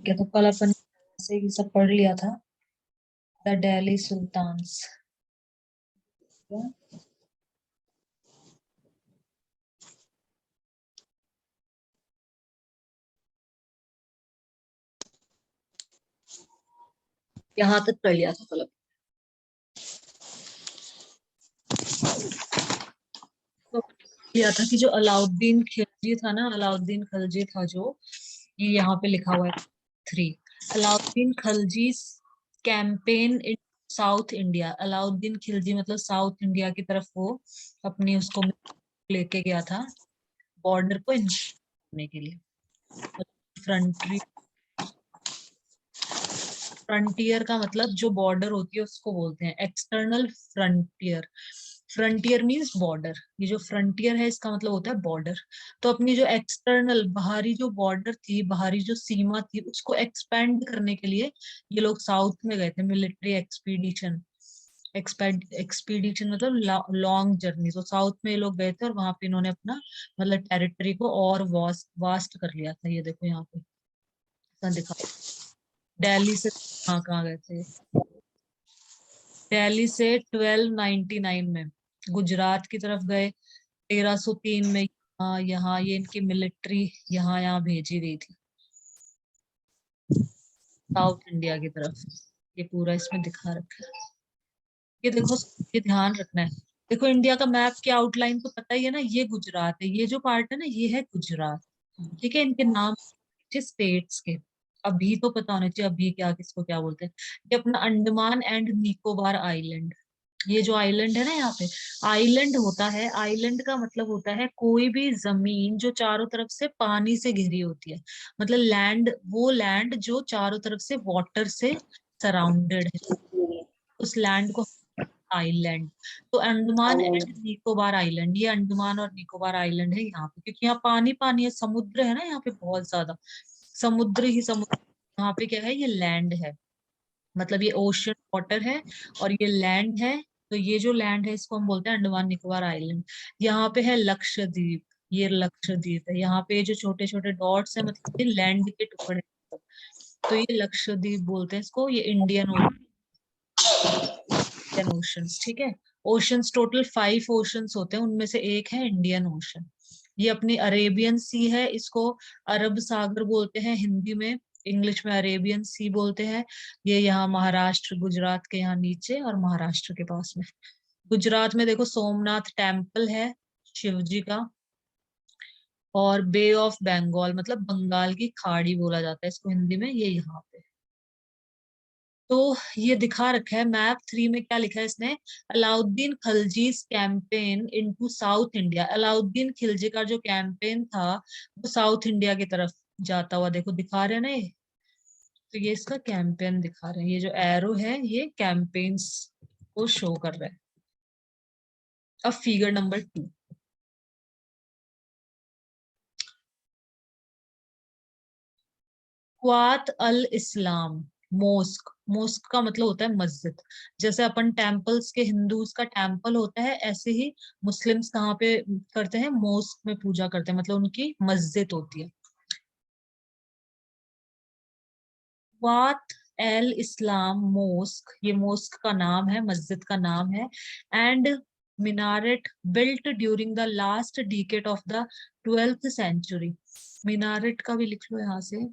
ठीक है, तो कल अपन से ये सब पढ़ लिया था। The Delhi sultans. यहाँ तक पढ़ लिया था कल। तो लिया था कि जो अलाउद्दीन खिलजी था ना, अलाउद्दीन खिलजी था जो, ये यहाँ पे लिखा हुआ है 3। Alauddin Khilji campaign in south India. Alauddin Khilji मतलब साउथ इंडिया की तरफ वो अपनी उसको लेके गया था, बॉर्डर को करने के लिए। फ्रंट्री फ्रंटियर का मतलब जो बॉर्डर होती है उसको बोलते हैं external frontier. Frontier means border. ये जो फ्रंटियर है इसका मतलब होता है बॉर्डर। तो अपनी जो एक्सटर्नल बाहरी जो बॉर्डर थी, बाहरी जो सीमा थी, उसको एक्सपेंड करने के लिए ये लोग साउथ में गए थे। Military expedition. एक्सपीडिशन मतलब लॉन्ग जर्नी। तो साउथ में ये लोग गए थे और वहां पे इन्होंने अपना मतलब टेरिटरी को और वास्ट कर लिया था। ये देखो यहाँ पे दिखा। दिल्ली से कहाँ गए थे? दिल्ली से 1299 में गुजरात की तरफ गए। 1303 में यहाँ ये इनकी मिलिट्री यहाँ यहाँ भेजी गई थी साउथ इंडिया की तरफ। ये पूरा इसमें दिखा रखा है। ये देखो, ये ध्यान रखना है। देखो इंडिया का मैप की आउटलाइन तो पता ही है ना, ये गुजरात है। ये जो पार्ट है ना, ये है गुजरात। ठीक है, इनके नाम स्टेट्स के अभी तो पता होना चाहिए, अभी क्या किसको क्या बोलते हैं। ये अपना अंडमान एंड निकोबार आइलैंड। ये जो आइलैंड है ना यहाँ पे, आइलैंड होता है, आइलैंड का मतलब होता है कोई भी जमीन जो चारों तरफ से पानी से घिरी होती है। मतलब लैंड, वो लैंड जो चारों तरफ से वाटर से सराउंडेड है, उस लैंड को आइलैंड। तो अंडमान एंड निकोबार आइलैंड, ये अंडमान और निकोबार आइलैंड है यहाँ पे, क्योंकि यहाँ पानी पानी है, समुद्र है ना यहाँ पे बहुत ज्यादा। समुद्र ही समुद्र। यहाँ पे क्या है, ये लैंड है। मतलब ये ओशन वाटर है और ये लैंड है। तो ये जो लैंड है इसको हम बोलते हैं अंडमान निकोबार आइलैंड। यहाँ पे है लक्षद्वीप। ये लक्षद्वीप है। यहाँ पे जो छोटे छोटे डॉट्स है मतलब ये लैंड के टुकड़े हैं। तो ये लक्षद्वीप बोलते हैं इसको। ये इंडियन ओशंस। ठीक है, ओशंस टोटल 5 ओशंस होते हैं, उनमें से एक है इंडियन ओशन। ये अपनी अरेबियन सी है, इसको अरब सागर बोलते हैं हिंदी में। इंग्लिश में अरेबियन सी बोलते हैं। ये यहाँ महाराष्ट्र, गुजरात के यहाँ नीचे और महाराष्ट्र के पास में। गुजरात में देखो सोमनाथ टेम्पल है शिव जी का। और बे ऑफ बंगाल मतलब बंगाल की खाड़ी बोला जाता है इसको हिंदी में, ये यहाँ पे। तो ये दिखा रखा है मैप 3 में। क्या लिखा है इसने? Alauddin Khilji's campaign into South India. Alauddin Khilji का जो कैंपेन था वो साउथ इंडिया की तरफ जाता हुआ देखो दिखा रहे हैं ना ये। तो ये इसका कैंपेन दिखा रहे हैं, ये जो एरो है ये कैंपेन्स को शो कर रहा है। अब फिगर नंबर 2। क्वात अल इस्लाम मोस्क। मोस्क का मतलब होता है मस्जिद। जैसे अपन टेम्पल्स के, हिंदूज का टेम्पल होता है, ऐसे ही मुस्लिम्स कहाँ पे करते हैं? मोस्क में पूजा करते हैं, मतलब उनकी मस्जिद होती है। क्वात एल इस्लाम मोस्क, ये मोस्क का नाम है, मस्जिद का नाम है। And minaret built during the last decade of the 12th century। minaret का भी लिख लो यहाँ से।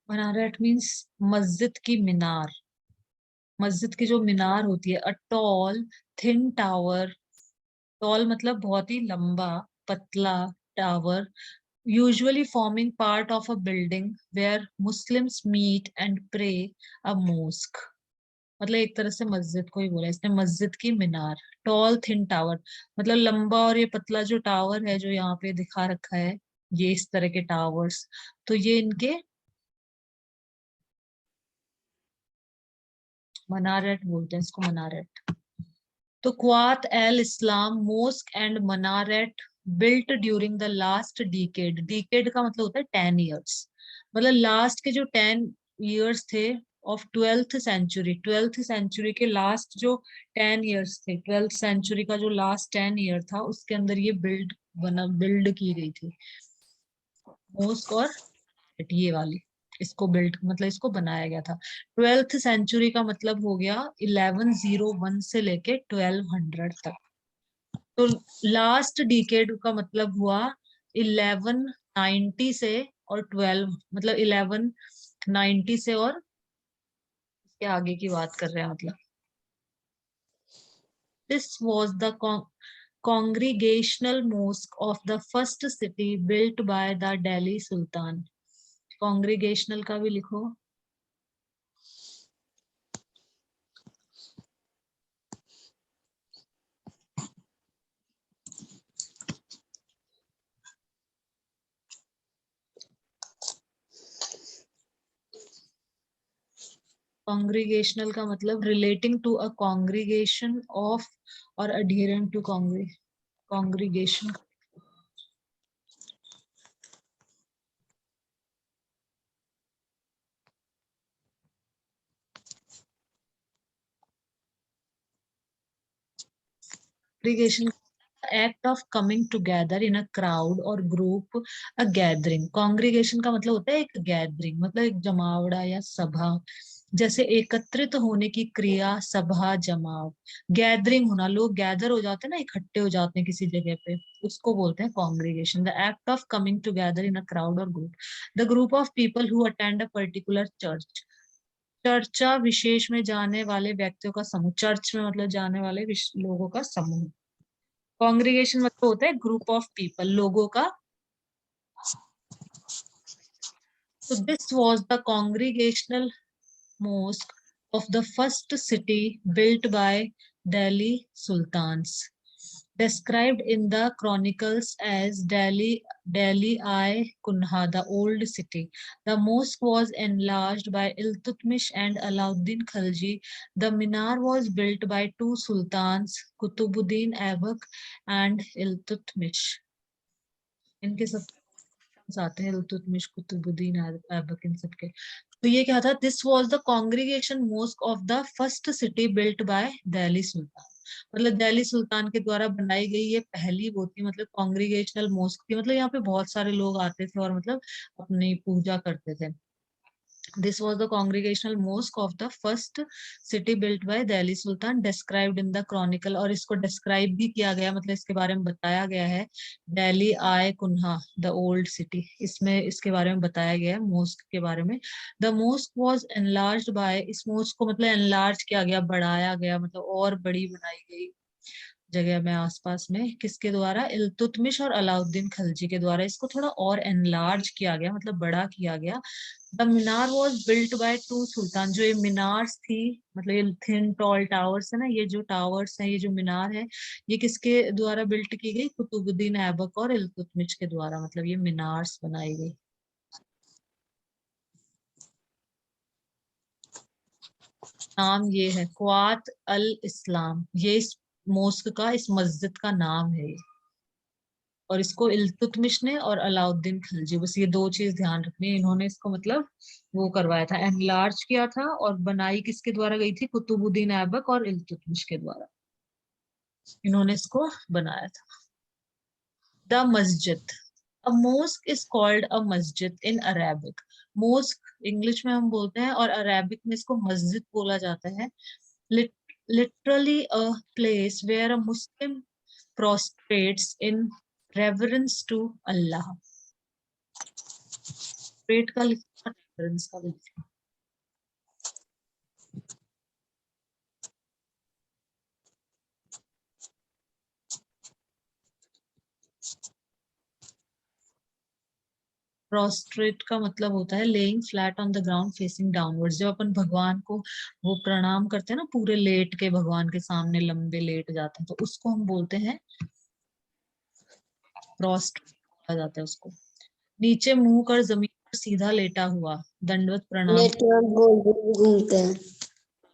minaret मीन्स मस्जिद की मीनार। मस्जिद की जो मीनार होती है, a tall thin tower. Tall मतलब बहुत ही लंबा, पतला tower. Usually forming part of a building where Muslims meet and pray, a mosque. मतलब एक तरह से मस्जिद को ही बोला इसने, मस्जिद की मीनार। टॉल थिन टावर मतलब लंबा और ये पतला जो टावर है जो यहाँ पे दिखा रखा है, ये इस तरह के टावर्स। तो ये इनके मनारेट बोलते हैं इसको, मनारेट। तो Quwwat ul Islam mosque and minaret built during the last decade. Decade का मतलब होता है 10 years, मतलब लास्ट के जो 10 years थे of 12th century, 12th century के लास्ट जो 10 years थे, 12th सेंचुरी का जो लास्ट 10 ईयर था उसके अंदर ये बिल्ड की गई थी मोस्क। और ये वाली इसको बिल्ड मतलब इसको बनाया गया था। 12th सेंचुरी का मतलब हो गया 1101 से लेके 1200 तक। तो लास्ट डिकेड का मतलब हुआ 1190 से और 12 मतलब 1190 से और इसके आगे की बात कर रहे हैं मतलब। This was the congregational mosque of the first city built by the Delhi Sultan. Congregational का भी लिखो। कॉन्ग्रीगेशनल का मतलब relating to a congregation of और adherent to congregation. Congregation act of coming together in a crowd और group, a gathering. Congregation का मतलब होता है एक गैदरिंग, मतलब एक जमावड़ा या सभा, जैसे एकत्रित होने की क्रिया, सभा जमाव। गैदरिंग होना, लोग गैदर हो जाते हैं ना, इकट्ठे हो जाते हैं किसी जगह पे, उसको बोलते हैं congregation. The act of coming together in a crowd और group, the group of people who attend a particular church. चर्चा विशेष में जाने वाले व्यक्तियों का समूह, चर्च में मतलब जाने वाले लोगों का समूह। कॉन्ग्रीगेशन मतलब होता है ग्रुप ऑफ पीपल, लोगों का। तो this was the congregational mosque of the first city built by Delhi Sultans, described in the chronicles as Delhi I Kunha, the old city. The mosque was enlarged by Iltutmish and Alauddin Khalji. The minar was built by two sultans, Kutubuddin Aibak and Iltutmish. इनके सब आते हैं, इल्तुतमिश, कुतुबुद्दीन ऐबक, इन सबके। तो ये क्या था, this was the congregation mosque of the first city built by Delhi sultan, मतलब दिल्ली सुल्तान के द्वारा बनाई गई ये पहली वो थी, मतलब कॉन्ग्रीगेशनल मोस्क थी, मतलब यहाँ पे बहुत सारे लोग आते थे और मतलब अपनी पूजा करते थे। This was the congregational mosque of the first city built by Delhi Sultan, described in the chronicle। और इसको describe भी किया गया, मतलब इसके बारे में बताया गया है, दिल्ली आय कुन्हा द ओल्ड सिटी, इसमें इसके बारे में बताया गया है मोस्क के बारे में। The mosque was enlarged by, इस मोस्क को मतलब enlarge किया गया, बढ़ाया गया, मतलब और बड़ी बनाई गई जगह में आसपास में, किसके द्वारा, इल्तुतमिश और अलाउद्दीन खलजी के द्वारा इसको थोड़ा और एनलार्ज किया गया, मतलब बड़ा किया गया। The minar was built by two sultan, जो ये मीनार्स थी, मतलब ये थिन टॉल टावर्स है ना, ये जो टावर्स है, ये जो मीनार है, ये किसके द्वारा बिल्ट की गई, कुतुबुद्दीन ऐबक और इल्तुतमिश के द्वारा, मतलब ये मीनार्स बनाई गई। नाम ये है क्वात अल इस्लाम, ये इस मोस्क का, इस मस्जिद का नाम है ये। और इसको इल्तुतमिश ने और अलाउद्दीन खिलजी, बस ये दो चीज ध्यान रखनी है, इन्होंने इसको मतलब वो करवाया था, एनलार्ज किया था, और बनाई किसके द्वारा गई थी, कुतुबुद्दीन ऐबक और इल्तुतमिश के द्वारा, इन्होंने इसको बनाया था। द मस्जिद, अ मोस्क इज कॉल्ड अ मस्जिद इन अरेबिक। मोस्क इंग्लिश में हम बोलते हैं और अरेबिक में इसको मस्जिद बोला जाता है। Literally a place where a Muslim prostrates in reverence to Allah। प्रेट का लिखा, रेफरेंस का लिखा। प्रोस्ट्रेट का मतलब होता है laying flat on the ground facing downwards, जब अपन भगवान को वो प्रणाम करते हैं ना, पूरे लेट के भगवान के सामने लंबे लेट जाते हैं, तो उसको हम बोलते हैं प्रोस्ट्रेट, बोला जाता है उसको। नीचे मुंह कर जमीन पर सीधा लेटा हुआ, दंडवत प्रणाम। नेटवर्क गोल गोल घूमते हैं।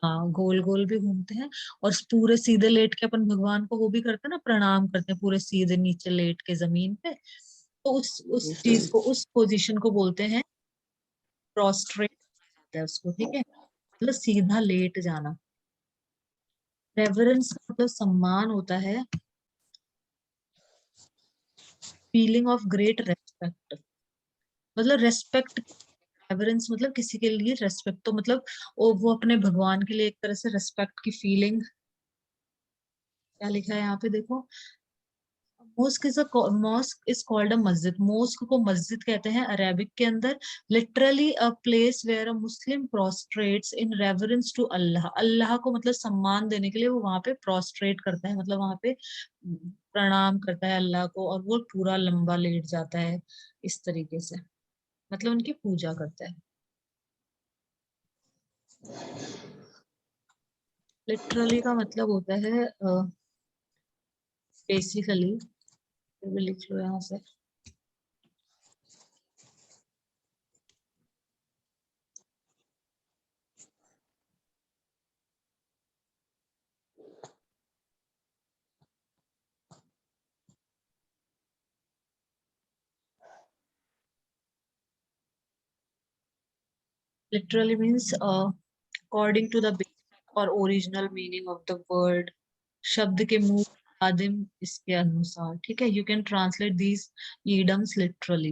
हाँ, गोल गोल भी घूमते हैं। और पूरे सीधे लेट के अपन भगवान को वो भी करते हैं ना, प्रणाम करते हैं पूरे सीधे नीचे लेट के जमीन पे। तो उस चीज को, उस पोजीशन को बोलते हैं प्रोस्ट्रेट है उसको, ठीक है। मतलब सीधा लेट जाना। रेवरेंस मतलब सम्मान होता है, फीलिंग ऑफ ग्रेट रेस्पेक्ट। मतलब रेस्पेक्ट, रेवरेंस मतलब किसी के लिए रेस्पेक्ट, तो मतलब वो अपने भगवान के लिए एक तरह से रेस्पेक्ट की फीलिंग। क्या लिखा है यहाँ पे देखो, mosque is mosque is called a masjid. Mosque को मस्जिद कहते हैं अरेबिक के अंदर। Literally a place where a Muslim prostrates in reverence to Allah. Allah को मतलब सम्मान देने के लिए वो वहां पे प्रोस्ट्रेट करता है, मतलब वहां पे प्रणाम करता है अल्लाह को, और वो पूरा लंबा लेट जाता है इस तरीके से, मतलब उनकी पूजा करता है। लिटरली का मतलब होता है बेसिकली, लिख लो यहाँ से। Literally means according to the basic or original meaning of the word। शब्द के मूल आदिम इसके अनुसार, ठीक है। You can translate these idioms literally.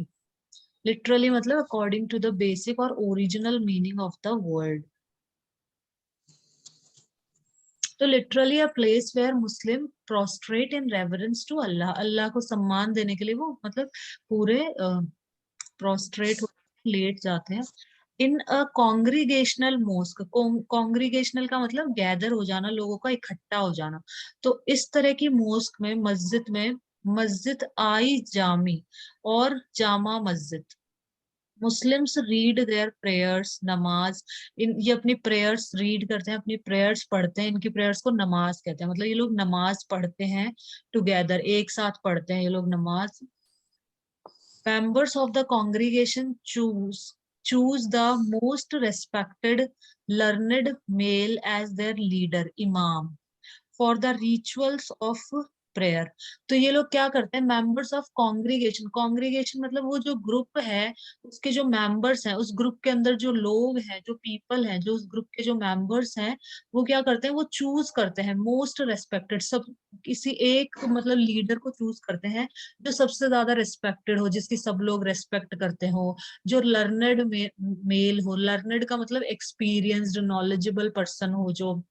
Literally मतलब अकॉर्डिंग टू द बेसिक और original meaning of the word. तो literally a place where Muslim prostrate in reverence to Allah. Allah को सम्मान देने के लिए वो मतलब पूरे प्रोस्ट्रेट लेट जाते हैं। इन अ कॉन्ग्रीगेशनल मोस्क, कॉन्ग्रीगेशनल का मतलब गैदर हो जाना, लोगों का इकट्ठा हो जाना। तो इस तरह की मोस्क में, मस्जिद में, मस्जिद आई जामी और Jama Masjid, Muslims read there prayers, नमाज। ये अपनी प्रेयर्स रीड करते हैं, अपनी प्रेयर्स पढ़ते हैं, इनकी प्रेयर्स को नमाज कहते हैं। मतलब ये लोग नमाज पढ़ते हैं टुगेदर, एक साथ पढ़ते हैं ये लोग नमाज। Members of the congregation choose the most respected learned male as their leader, imam, for the rituals of prayer. तो ये लोग क्या करते हैं, मेंबर्स ऑफ कॉन्ग्रीगेशन, कॉन्ग्रीगेशन मतलब वो जो ग्रुप है, उसके जो मेंबर्स हैं, उस ग्रुप के अंदर जो लोग हैं, जो पीपल हैं, जो उस ग्रुप के जो मेंबर्स हैं, वो क्या करते हैं, वो चूज करते हैं मोस्ट रेस्पेक्टेड, सब किसी एक मतलब लीडर को चूज करते हैं जो सबसे ज्यादा रिस्पेक्टेड हो, जिसकी सब लोग रेस्पेक्ट करते हो, जो लर्नड मेल हो। लर्नड का मतलब एक्सपीरियंस्ड नॉलेजेबल पर्सन हो जो,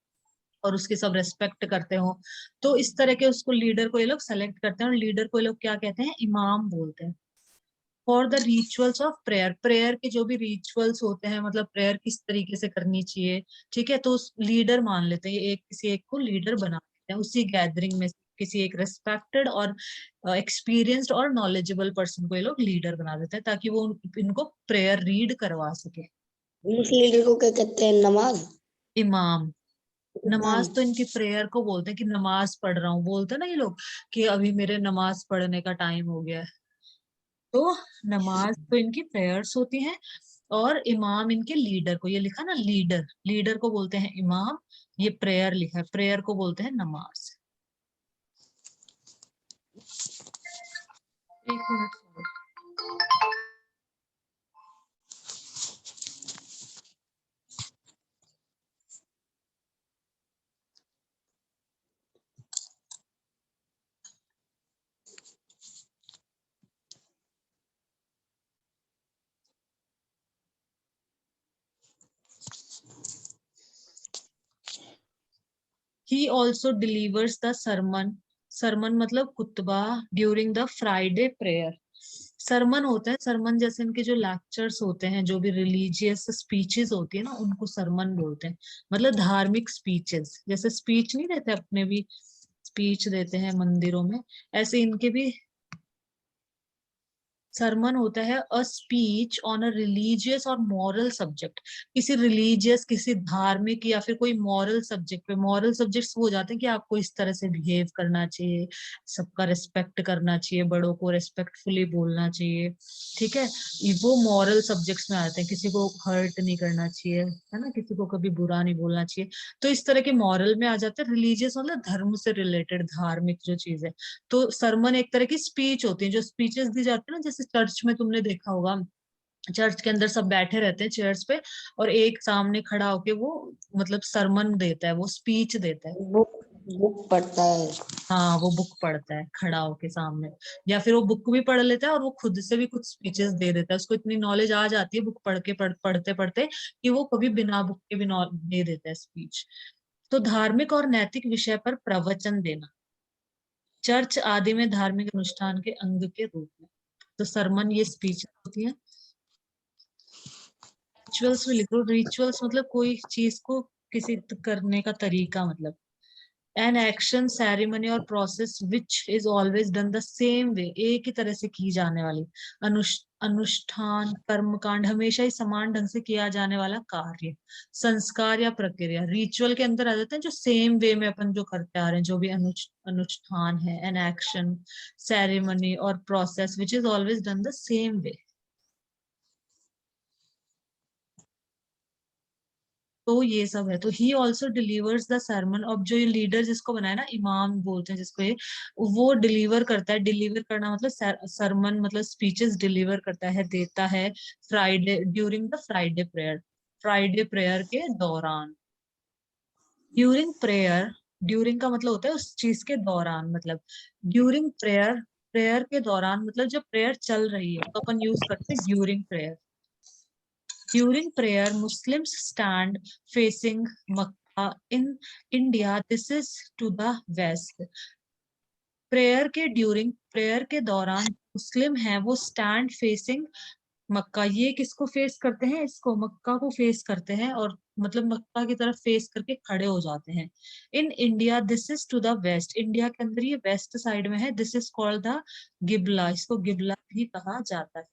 और उसकी सब रेस्पेक्ट करते हो। तो इस तरह के उसको लीडर को ये लोग सेलेक्ट करते हैं, और लीडर को ये लोग क्या कहते हैं, इमाम बोलते हैं। For the rituals of prayer, prayer के जो भी रिचुअल्स होते हैं, मतलब प्रेयर किस तरीके से करनी चाहिए, ठीक है, तो उस लीडर मान लेते हैं, एक किसी एक को लीडर बना लेते हैं उसी गैदरिंग में, किसी एक रेस्पेक्टेड और एक्सपीरियंस्ड और नॉलेजेबल पर्सन को ये लोग लीडर बना देते हैं, ताकि वो इनको प्रेयर रीड करवा सके। उस लीडर को क्या कहते हैं, नमाज, इमाम। इमाम। नमाज तो इनकी प्रेयर को बोलते हैं, कि नमाज पढ़ रहा हूँ, बोलते हैं ना ये लोग कि अभी मेरे नमाज पढ़ने का टाइम हो गया है। तो नमाज तो इनकी प्रेयर्स होती हैं, और इमाम इनके लीडर को, ये लिखा ना लीडर, लीडर को बोलते हैं इमाम। ये प्रेयर लिखा है, प्रेयर को बोलते हैं नमाज। एक minute. He also delivers the sermon. Sermon मतलब कुतबा during the Friday prayer. Sermon होता है, सरमन जैसे इनके जो लेक्चर्स होते हैं, जो भी रिलीजियस स्पीचेस होती है ना, उनको सरमन बोलते हैं। मतलब धार्मिक स्पीचेस, जैसे स्पीच नहीं देते अपने भी, स्पीच देते हैं मंदिरों में, ऐसे इनके भी सरमन होता है a speech on a religious और मॉरल सब्जेक्ट, किसी रिलीजियस, किसी धार्मिक या फिर कोई मॉरल सब्जेक्ट पे। मॉरल सब्जेक्ट्स वो हो जाते हैं कि आपको इस तरह से बिहेव करना चाहिए, सबका रिस्पेक्ट करना चाहिए, बड़ों को रिस्पेक्टफुली बोलना चाहिए, ठीक है। ये वो मॉरल सब्जेक्ट्स में आते हैं, किसी को हर्ट नहीं करना चाहिए, है ना, किसी को कभी बुरा नहीं बोलना चाहिए। तो इस तरह के मॉरल में आ जाते हैं। रिलीजियस मतलब धर्म से रिलेटेड, धार्मिक जो चीज है। तो सरमन एक तरह की स्पीच होती है, जो स्पीचेस दी जाती है ना, जैसे चर्च में तुमने देखा होगा, चर्च के अंदर सब बैठे रहते हैं चेयर्स पे, और एक सामने खड़ा होके वो मतलब सरमन देता है, वो स्पीच देता है। बुक बुक पढ़ता है। हाँ, वो बुक पढ़ता है खड़ा होके सामने, या फिर वो बुक भी पढ़ लेता है और वो खुद से भी कुछ स्पीचेस दे देता है। उसको इतनी नॉलेज आ जाती है बुक पढ़ के, पढ़ते पढ़ते, कि वो कभी बिना बुक के भी दे देता है स्पीच। तो धार्मिक और नैतिक विषय पर प्रवचन देना, चर्च आदि में धार्मिक अनुष्ठान के अंग के रूप में। तो सरमन ये स्पीच होती है। रिचुअल्स में लिखो, रिचुअल्स मतलब कोई चीज को किसी करने का तरीका, मतलब एन एक्शन, सेरेमनी और process which is always done the same वे, एक ही तरह से की जाने वाली अनुष्ठान, कर्मकांड, हमेशा ही समान ढंग से किया जाने वाला कार्य, संस्कार या प्रक्रिया। रिचुअल के अंदर आ जाते हैं जो सेम वे में अपन जो करते आ रहे हैं, जो भी अनुष्ठान है, एन एक्शन, सेरेमनी और process which is always done the same way. तो ये सब है। तो ही ऑल्सो डिलीवर्स द सरमन। अब जो ये लीडर जिसको बनाया ना, इमाम बोलते हैं जिसको, ये वो डिलीवर करता है। डिलीवर करना मतलब सरमन मतलब स्पीचेस डिलीवर करता है, देता है Friday, during the Friday prayer, Friday prayer के दौरान। ड्यूरिंग प्रेयर, ड्यूरिंग का मतलब होता है उस चीज के दौरान, मतलब ड्यूरिंग प्रेयर, प्रेयर के दौरान मतलब जब प्रेयर चल रही है तो अपन यूज करते हैं during prayer. During prayer, Muslims stand facing Makkah. In India, this is to the west. Prayer के ड्यूरिंग, प्रेयर के दौरान मुस्लिम हैं वो स्टैंड फेसिंग मक्का। ये किसको फेस करते हैं? इसको, मक्का को फेस करते हैं, और मतलब मक्का की तरफ फेस करके खड़े हो जाते हैं। In India this is to the west, India के अंदर ये वेस्ट साइड में है। दिस इज कॉल्ड द गिबला, इसको गिबला भी कहा जाता है।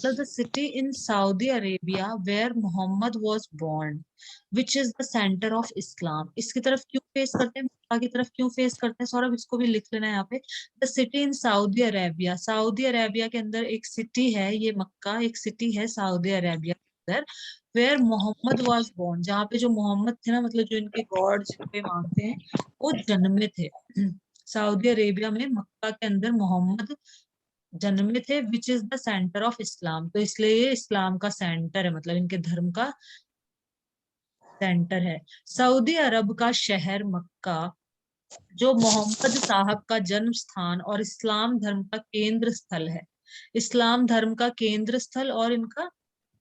The city in Saudi Arabia where Muhammad was born, which is the center of Islam. इसकी तरफ क्यों फेस करते हैं, मक्का की तरफ क्यों फेस करते हैं? सौरभ इसको भी लिख लेना है यहाँ पे। The city in Saudi Arabia, Saudi Arabia के अंदर एक सिटी है, ये मक्का एक सिटी है सऊदी अरेबिया के अंदर। वेयर मोहम्मद वाज बोर्न, जहाँ पे जो मोहम्मद थे ना, मतलब जो इनके गॉड जिनपे मानते हैं, वो जन्मे थे। सऊदी अरेबिया में मक्का के अंदर मोहम्मद जन्मे थे। Which is the centre of Islam, तो इसलिए ये इस्लाम का सेंटर है, मतलब इनके धर्म का सेंटर है। सऊदी अरब का शहर मक्का, जो मोहम्मद साहब का जन्म स्थान और इस्लाम धर्म का केंद्र स्थल है। इस्लाम धर्म का केंद्र स्थल और इनका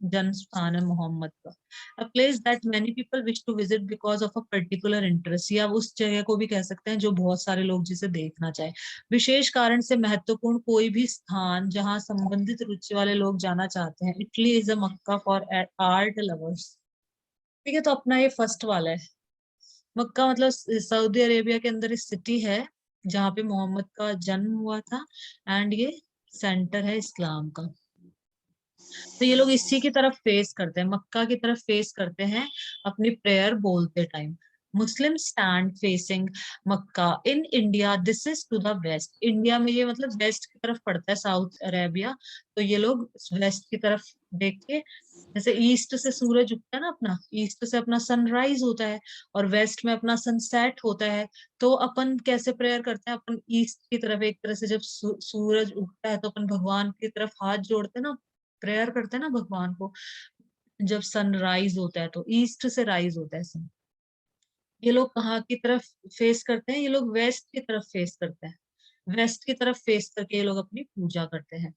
जन्म स्थान है मोहम्मद का। A place that many people wish to visit because of a particular interest, या उस जगह को भी कह सकते हैं जो बहुत सारे लोग जिसे देखना चाहे, विशेष कारण से महत्वपूर्ण कोई भी स्थान जहां संबंधित रुचि वाले लोग जाना चाहते हैं। Italy is a Mecca for art lovers. ठीक है, तो अपना ये फर्स्ट वाला है। मक्का मतलब सऊदी अरेबिया के अंदर इस सिटी है जहाँ पे मोहम्मद का जन्म हुआ था, एंड ये सेंटर है इस्लाम का। तो ये लोग इसी की तरफ फेस करते हैं, मक्का की तरफ फेस करते हैं अपनी प्रेयर बोलते time. Muslim stand facing Mecca. In India this is to the west, India में ये मतलब वेस्ट की तरफ पड़ता है साउथ अरेबिया। तो ये लोग वेस्ट की तरफ देख के, जैसे ईस्ट से सूरज उगता है ना अपना, ईस्ट से अपना सनराइज होता है और वेस्ट में अपना सनसेट होता है। तो अपन कैसे प्रेयर करते हैं? अपन ईस्ट की तरफ, एक तरह से जब सूरज उगता है तो अपन भगवान की तरफ हाथ जोड़ते हैं ना, प्रेयर करते हैं ना भगवान को। जब सनराइज होता है तो ईस्ट से राइज होता है सन। ये लोग कहाँ की तरफ फेस करते हैं? ये लोग वेस्ट की तरफ फेस करते हैं। वेस्ट की तरफ फेस करके ये लोग अपनी पूजा करते हैं।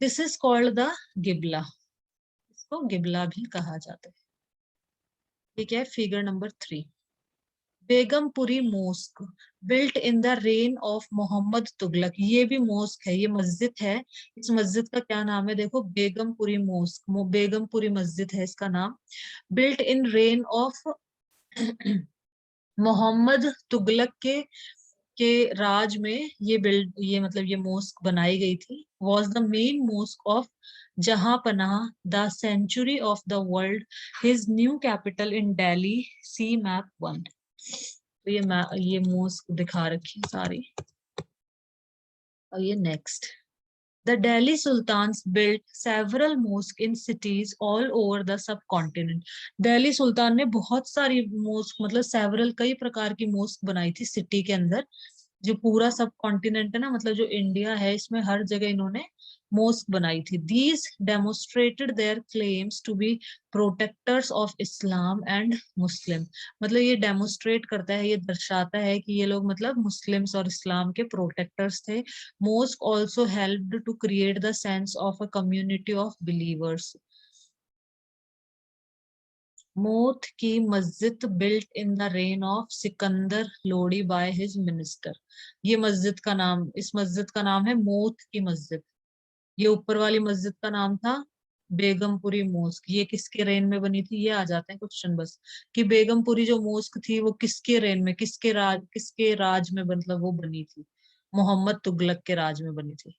दिस इज कॉल्ड द गिबला, इसको गिबला भी कहा जाता है। ठीक है, figure number 3। Begumpuri mosque built in the reign of Muhammad Tughlaq, ये भी मोस्क है, ये मस्जिद है। इस मस्जिद का क्या नाम है? देखो, बेगमपुरी मोस्क, बेगमपुरी मस्जिद है इसका नाम। Built in reign of Muhammad Tughlaq के राज में ये मतलब ये मोस्क बनाई गई थी। Was the main mosque of Jahanpanah, the century of the world, his new capital in Delhi, see map 1। तो ये मोस्क दिखा रखी है सारी। और ये next, the Delhi sultans built several mosque in cities all over the subcontinent. Delhi सुल्तान ने बहुत सारी मॉस्क, मतलब सेवरल, कई प्रकार की मॉस्क बनाई थी सिटी के अंदर। जो पूरा सब कॉन्टिनेंट है ना, मतलब जो इंडिया है, इसमें हर जगह इन्होंने मॉस्क बनाई थी। These demonstrated their claims to be protectors of Islam and Muslim. मतलब ये डेमोस्ट्रेट करता है, ये दर्शाता है कि ये लोग मतलब मुस्लिम्स और इस्लाम के प्रोटेक्टर्स थे। Mosque also helped to create the sense of a community of believers. Moth की मस्जिद built in the reign of Sikandar Lodi by his minister. ये मस्जिद का नाम, इस मस्जिद का नाम है मोथ की मस्जिद। ये ऊपर वाली मस्जिद का नाम था बेगमपुरी मोस्क। ये किसके रेन में बनी थी? ये आ जाते हैं क्वेश्चन बस, कि बेगमपुरी जो मोस्क थी वो किसके रेन में, किसके राज में मतलब वो बनी थी? मोहम्मद तुगलक के राज में बनी थी।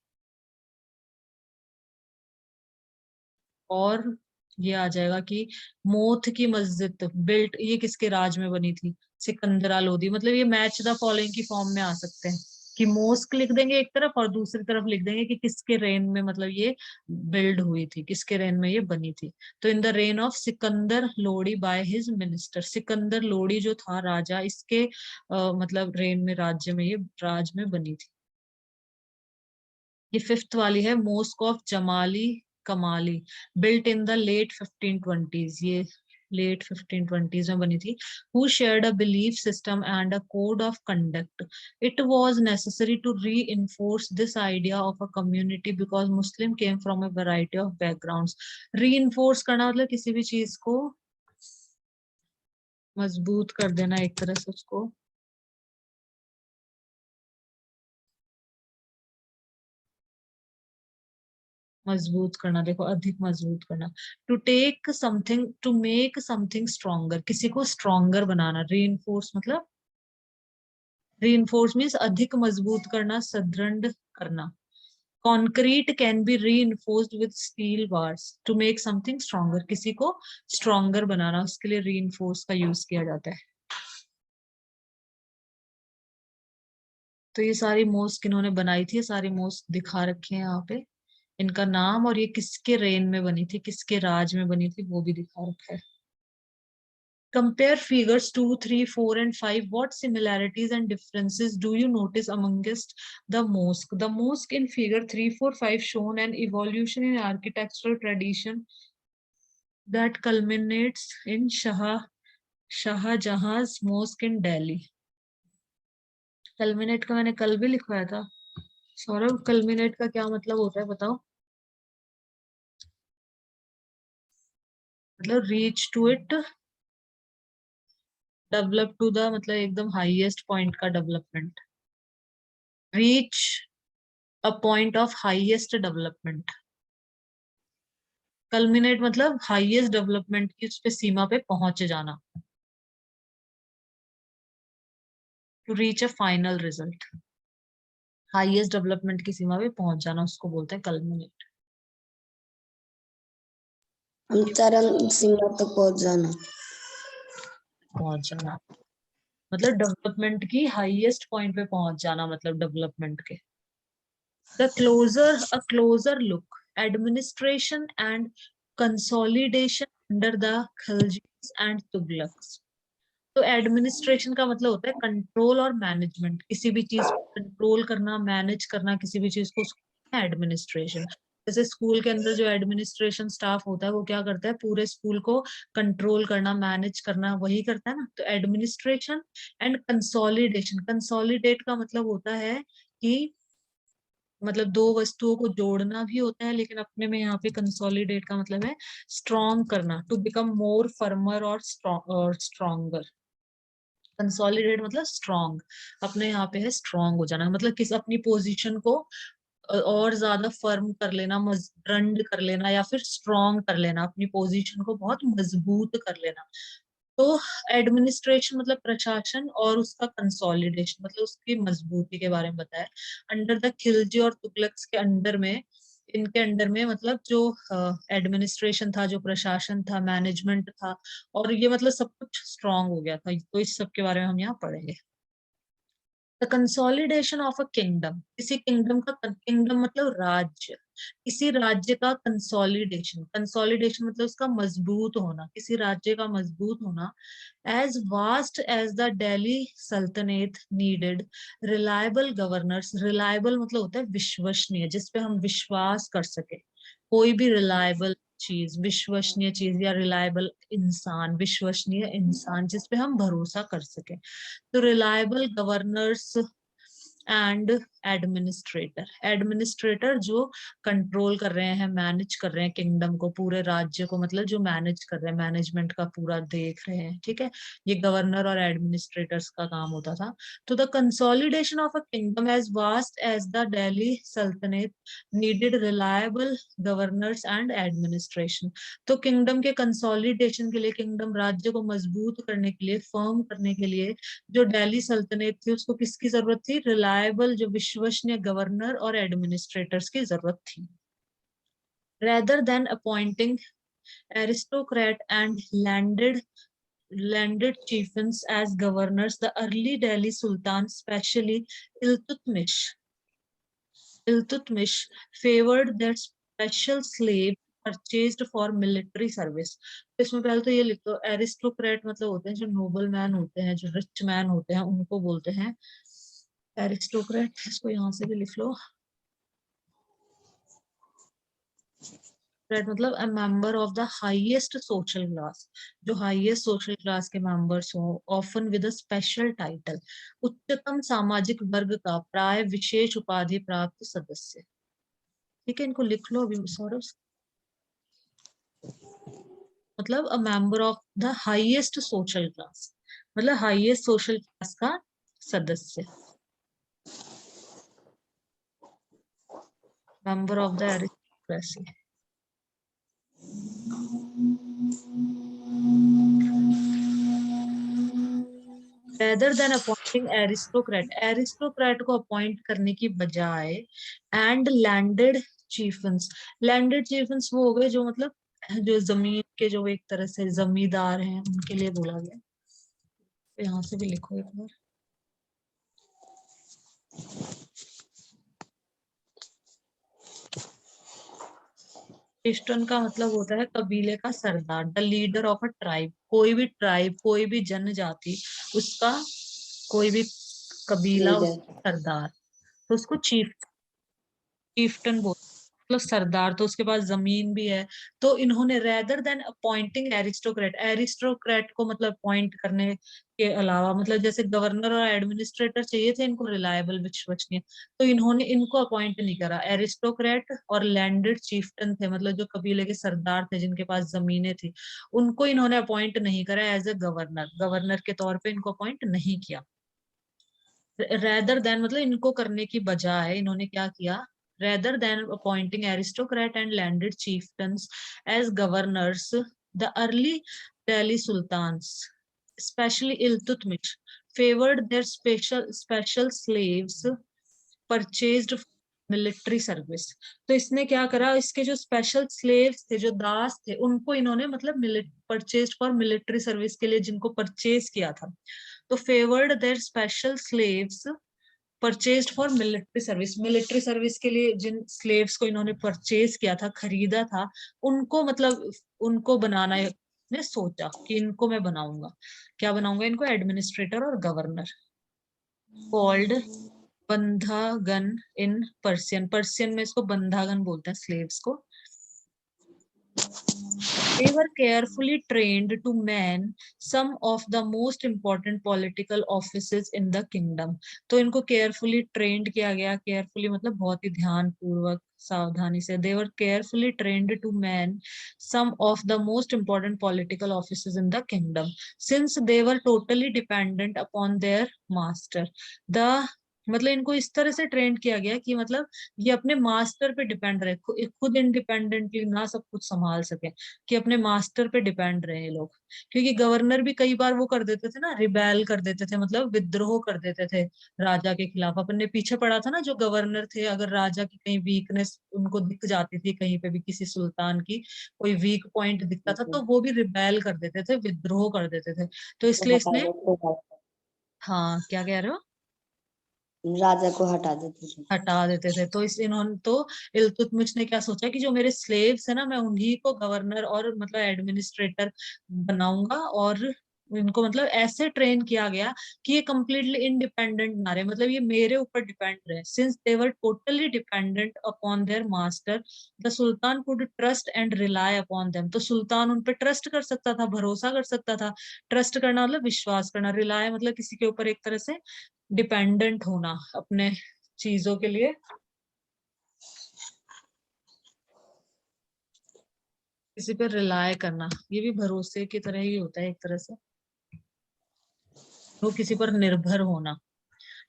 और ये आ जाएगा कि मोथ की मस्जिद बिल्ट, ये किसके राज में बनी थी? सिकंदरा लोदी। मतलब ये मैच द फॉलोइंग की फॉर्म में आ सकते हैं, कि मोस्क लिख देंगे एक तरफ और दूसरी तरफ लिख देंगे कि किसके रेन में मतलब ये बिल्ड हुई थी, किसके रेन में ये बनी थी। तो इन the reign of Sikandar Lodi by his minister, Sikandar Lodi जो था राजा, इसके मतलब रेन में, राज्य में, ये राज में बनी थी। ये फिफ्थ वाली है, मोस्क ऑफ जमाली कमाली built in the late 1520s। ये लेट 1520s में बनी थी। Who shared a belief system and a code of conduct. It was necessary to reinforce this idea of a community because Muslim came from a variety of backgrounds. Reinforce करना मतलब किसी भी चीज को मजबूत कर देना, एक तरह से उसको मजबूत करना। देखो, अधिक मजबूत करना। To take something, to make something stronger, किसी को स्ट्रोंगर बनाना। रीइंफोर्स मतलब, रीइंफोर्स मीन्स अधिक मजबूत करना, सुदृढ़ करना। Concrete can be reinforced with steel bars to make something stronger, किसी को स्ट्रोंगर बनाना, उसके लिए रीइंफोर्स का यूज किया जाता है। तो ये सारी मोस्क इन्होंने बनाई थी, सारी मोस्क दिखा रखे हैं यहाँ पे, इनका नाम, और ये किसके रेन में बनी थी, किसके राज में बनी थी, वो भी दिखा रखा है। Compare figures 2, 3, 4, and 5. What similarities and differences do you notice amongst the mosque? The mosque in figure 3, 4, 5 shown an evolution in architectural tradition that culminates in Shah Jahan's mosque in Delhi. Culminate का मैंने कल भी लिखवाया था। Saurabh, culminate का क्या मतलब होता है बताओ? मतलब reach to it, develop to the, मतलब एकदम highest point का development. Reach a point of highest development. Culminate मतलब हाईएस्ट डेवलपमेंट की उस पे सीमा पे पहुंच जाना। To reach a final result, highest development की सीमा पे पहुंच जाना, उसको बोलते हैं कल्मिनेट। चरम सीमा तक पहुंच जाना। पहुंच जाना मतलब डेवलपमेंट की हाईएस्ट पॉइंट पे पहुंच जाना, मतलब डेवलपमेंट के। The closer, a closer look, administration and consolidation under the Khiljis and Tughlaqs. तो एडमिनिस्ट्रेशन का मतलब होता है कंट्रोल और मैनेजमेंट, किसी भी चीज को कंट्रोल करना, मैनेज करना, किसी भी चीज को, एडमिनिस्ट्रेशन। जैसे स्कूल के अंदर जो एडमिनिस्ट्रेशन स्टाफ होता है वो क्या करता है? पूरे स्कूल को कंट्रोल करना, मैनेज करना, वही करता है ना। तो एडमिनिस्ट्रेशन एंड कंसोलिडेशन, कंसोलिडेट का मतलब होता है कि मतलब दो वस्तुओं को जोड़ना भी होता है, लेकिन अपने में यहाँ पे कंसोलिडेट का मतलब है स्ट्रॉन्ग करना, टू बिकम मोर फर्मर और स्ट्रॉन्गर। कंसोलिडेट मतलब स्ट्रांग, अपने यहाँ पे है स्ट्रांग हो जाना, मतलब किस अपनी पोजीशन को और ज्यादा फर्म कर लेना, दृढ़ कर लेना, या फिर स्ट्रांग कर लेना, अपनी पोजीशन को बहुत मजबूत कर लेना। तो एडमिनिस्ट्रेशन मतलब प्रशासन, और उसका कंसोलिडेशन मतलब उसकी मजबूती के बारे में बताया। अंडर द खिलजी और तुगलक्स के अंडर में, इनके अंडर में मतलब जो एडमिनिस्ट्रेशन था, जो प्रशासन था, मैनेजमेंट था, और ये मतलब सब कुछ स्ट्रांग हो गया था। तो इस सब के बारे में हम यहाँ पढ़ेंगे। The consolidation of a kingdom, किसी किंगडम का, किंगडम मतलब राज्य, किसी राज्य का कंसोलिडेशन, कंसोलिडेशन मतलब उसका मजबूत होना, किसी राज्य का मजबूत होना। As vast as the Delhi सल्तनत नीडेड रिलायबल गवर्नर्स, रिलायबल मतलब होता है विश्वसनीय, जिसपे हम विश्वास कर सके, कोई भी रिलायबल चीज, विश्वसनीय चीज, या रिलायबल इंसान, विश्वसनीय इंसान जिसपे हम भरोसा कर सके। तो reliable governors and administrator, administrator जो कंट्रोल कर रहे हैं, मैनेज कर रहे हैं किंगडम को, पूरे राज्य को, मतलब जो मैनेज कर रहे हैं, मैनेजमेंट का पूरा देख रहे हैं, ठीक है, ये गवर्नर और एडमिनिस्ट्रेटर्स का काम होता था। तो the consolidation of a kingdom as vast as the Delhi सल्तनत needed reliable governors and administration. तो किंगडम के कंसोलिडेशन के लिए, किंगडम राज्य को मजबूत करने के लिए, फर्म करने के लिए, जो दिल्ली सल्तनत थी उसको किसकी जरूरत थी? रिलायबल, जो विश्वसनीय गवर्नर और एडमिनिस्ट्रेटर्स की जरूरत थी। Rather than appointing aristocrat and landed chieftains as governors, the early Delhi Sultan, especially Iltutmish favored their special slave purchased for military service। तो इसमें पहले तो ये लिखो, एरिस्टोक्रेट मतलब होते हैं जो नोबल मैन होते हैं, जो रिच मैन होते हैं, उनको बोलते हैं एरिस्टोक्रेट। इसको यहाँ से भी लिख लो। मतलब a member of the highest social class, जो हाईएस्ट सोशल क्लास के मेंबर्स हो, often with a special title, उच्चतम सामाजिक वर्ग का प्राय विशेष उपाधि प्राप्त सदस्य। ठीक है, इनको लिख लो अभी सौरभ। मतलब a member of the highest social class, मतलब हाईएस्ट सोशल क्लास का सदस्य, member of the aristocracy. Rather than appointing aristocrat, aristocrat को अपॉइंट करने की बजाय, एंड लैंडेड चीफन्स, लैंडेड चीफन्स वो हो गए जो मतलब जो जमीन के, जो एक तरह से जमींदार हैं, उनके लिए बोला गया। तो यहाँ से भी लिखो एक बार। चिश्तन का मतलब होता है कबीले का सरदार, the leader of a tribe, कोई भी ट्राइब, कोई भी जनजाति, उसका कोई भी कबीला, लीडर। उसका सरदार, तो उसको चीफ्टन बोलते हैं। मतलब सरदार, तो उसके पास जमीन भी है। तो इन्होंने rather than appointing aristocrat, aristocrat को मतलब अपॉइंट करने के अलावा, मतलब जैसे गवर्नर और एडमिनिस्ट्रेटर चाहिए थे इनको रिलायबल, विश्वसनीय, तो इन्होंने इनको अपॉइंट नहीं करा। एरिस्टोक्रेट और लैंडेड चीफ्टन थे, मतलब जो कबीले के सरदार थे, जिनके पास जमीनें थी, उनको इन्होंने अपॉइंट नहीं करा एज ए गवर्नर, गवर्नर के तौर पे इनको अपॉइंट नहीं किया। रेदर देन मतलब इनको करने की बजाय इन्होंने क्या किया? Rather than appointing aristocrat and landed chieftains as governors, the early Delhi sultans especially Iltutmish favored their special slaves purchased military service. तो इसने क्या करा, इसके जो स्पेशल स्लेव्स थे, जो दास थे, उनको इन्होंने मतलब परचेज फॉर मिलिट्री सर्विस के लिए जिनको परचेज किया था, तो favoured their special slaves purchase for military service, military service के लिए जिन स्लेव्स को इन्होंने परचेज किया था, खरीदा था, उनको मतलब उनको बनाना ने सोचा कि इनको मैं बनाऊंगा, क्या बनाऊंगा इनको? एडमिनिस्ट्रेटर और गवर्नर। कॉल्ड बंधागन इन पर्सियन, पर्सियन में इसको बंधागन बोलते हैं स्लेव्स को। They were carefully trained to man some of the most important political offices in the kingdom. तो इनको carefully trained किया गया, carefully मतलब बहुत ही ध्यान पूर्वक सावधानी से. They were carefully trained to man some of the most important political offices in the kingdom, since they were totally dependent upon their master. The मतलब इनको इस तरह से ट्रेन किया गया कि मतलब ये अपने मास्टर पे डिपेंड रहे, खुद इंडिपेंडेंटली ना सब कुछ संभाल सके, कि अपने मास्टर पे डिपेंड रहे ये लोग. क्योंकि गवर्नर भी कई बार वो कर देते थे ना, रिबेल कर देते थे, मतलब विद्रोह कर देते थे राजा के खिलाफ. अपन ने पीछे पढ़ा था ना, जो गवर्नर थे, अगर राजा की कहीं वीकनेस उनको दिख जाती थी, कहीं पे भी किसी सुल्तान की कोई वीक पॉइंट दिखता था, तो वो भी रिबेल कर देते थे, विद्रोह कर देते थे. तो तो इसलिए हटा इसने, देते थे, हाँ क्या कह रहे हो, राजा को हटा देते थे। हटा देते थे. तो इस इन्होंने तो इल्तुतमिश ने क्या सोचा कि जो मेरे स्लेव्स है ना, मैं उन्हीं को गवर्नर और मतलब एडमिनिस्ट्रेटर बनाऊंगा, और इनको मतलब ऐसे ट्रेन किया गया कि ये कंप्लीटली इंडिपेंडेंट ना रहे, मतलब ये मेरे ऊपर डिपेंड रहे. Since they were totally dependent upon their master, the sultan could trust and rely upon them. तो सुल्तान उन पे ट्रस्ट कर सकता था, भरोसा कर सकता था. ट्रस्ट करना मतलब विश्वास करना, रिलाय मतलब किसी के ऊपर एक तरह से डिपेंडेंट होना अपने चीजों के लिए, किसी पर रिलाय करना, ये भी भरोसे की तरह ही होता है एक तरह से, वो किसी पर निर्भर होना.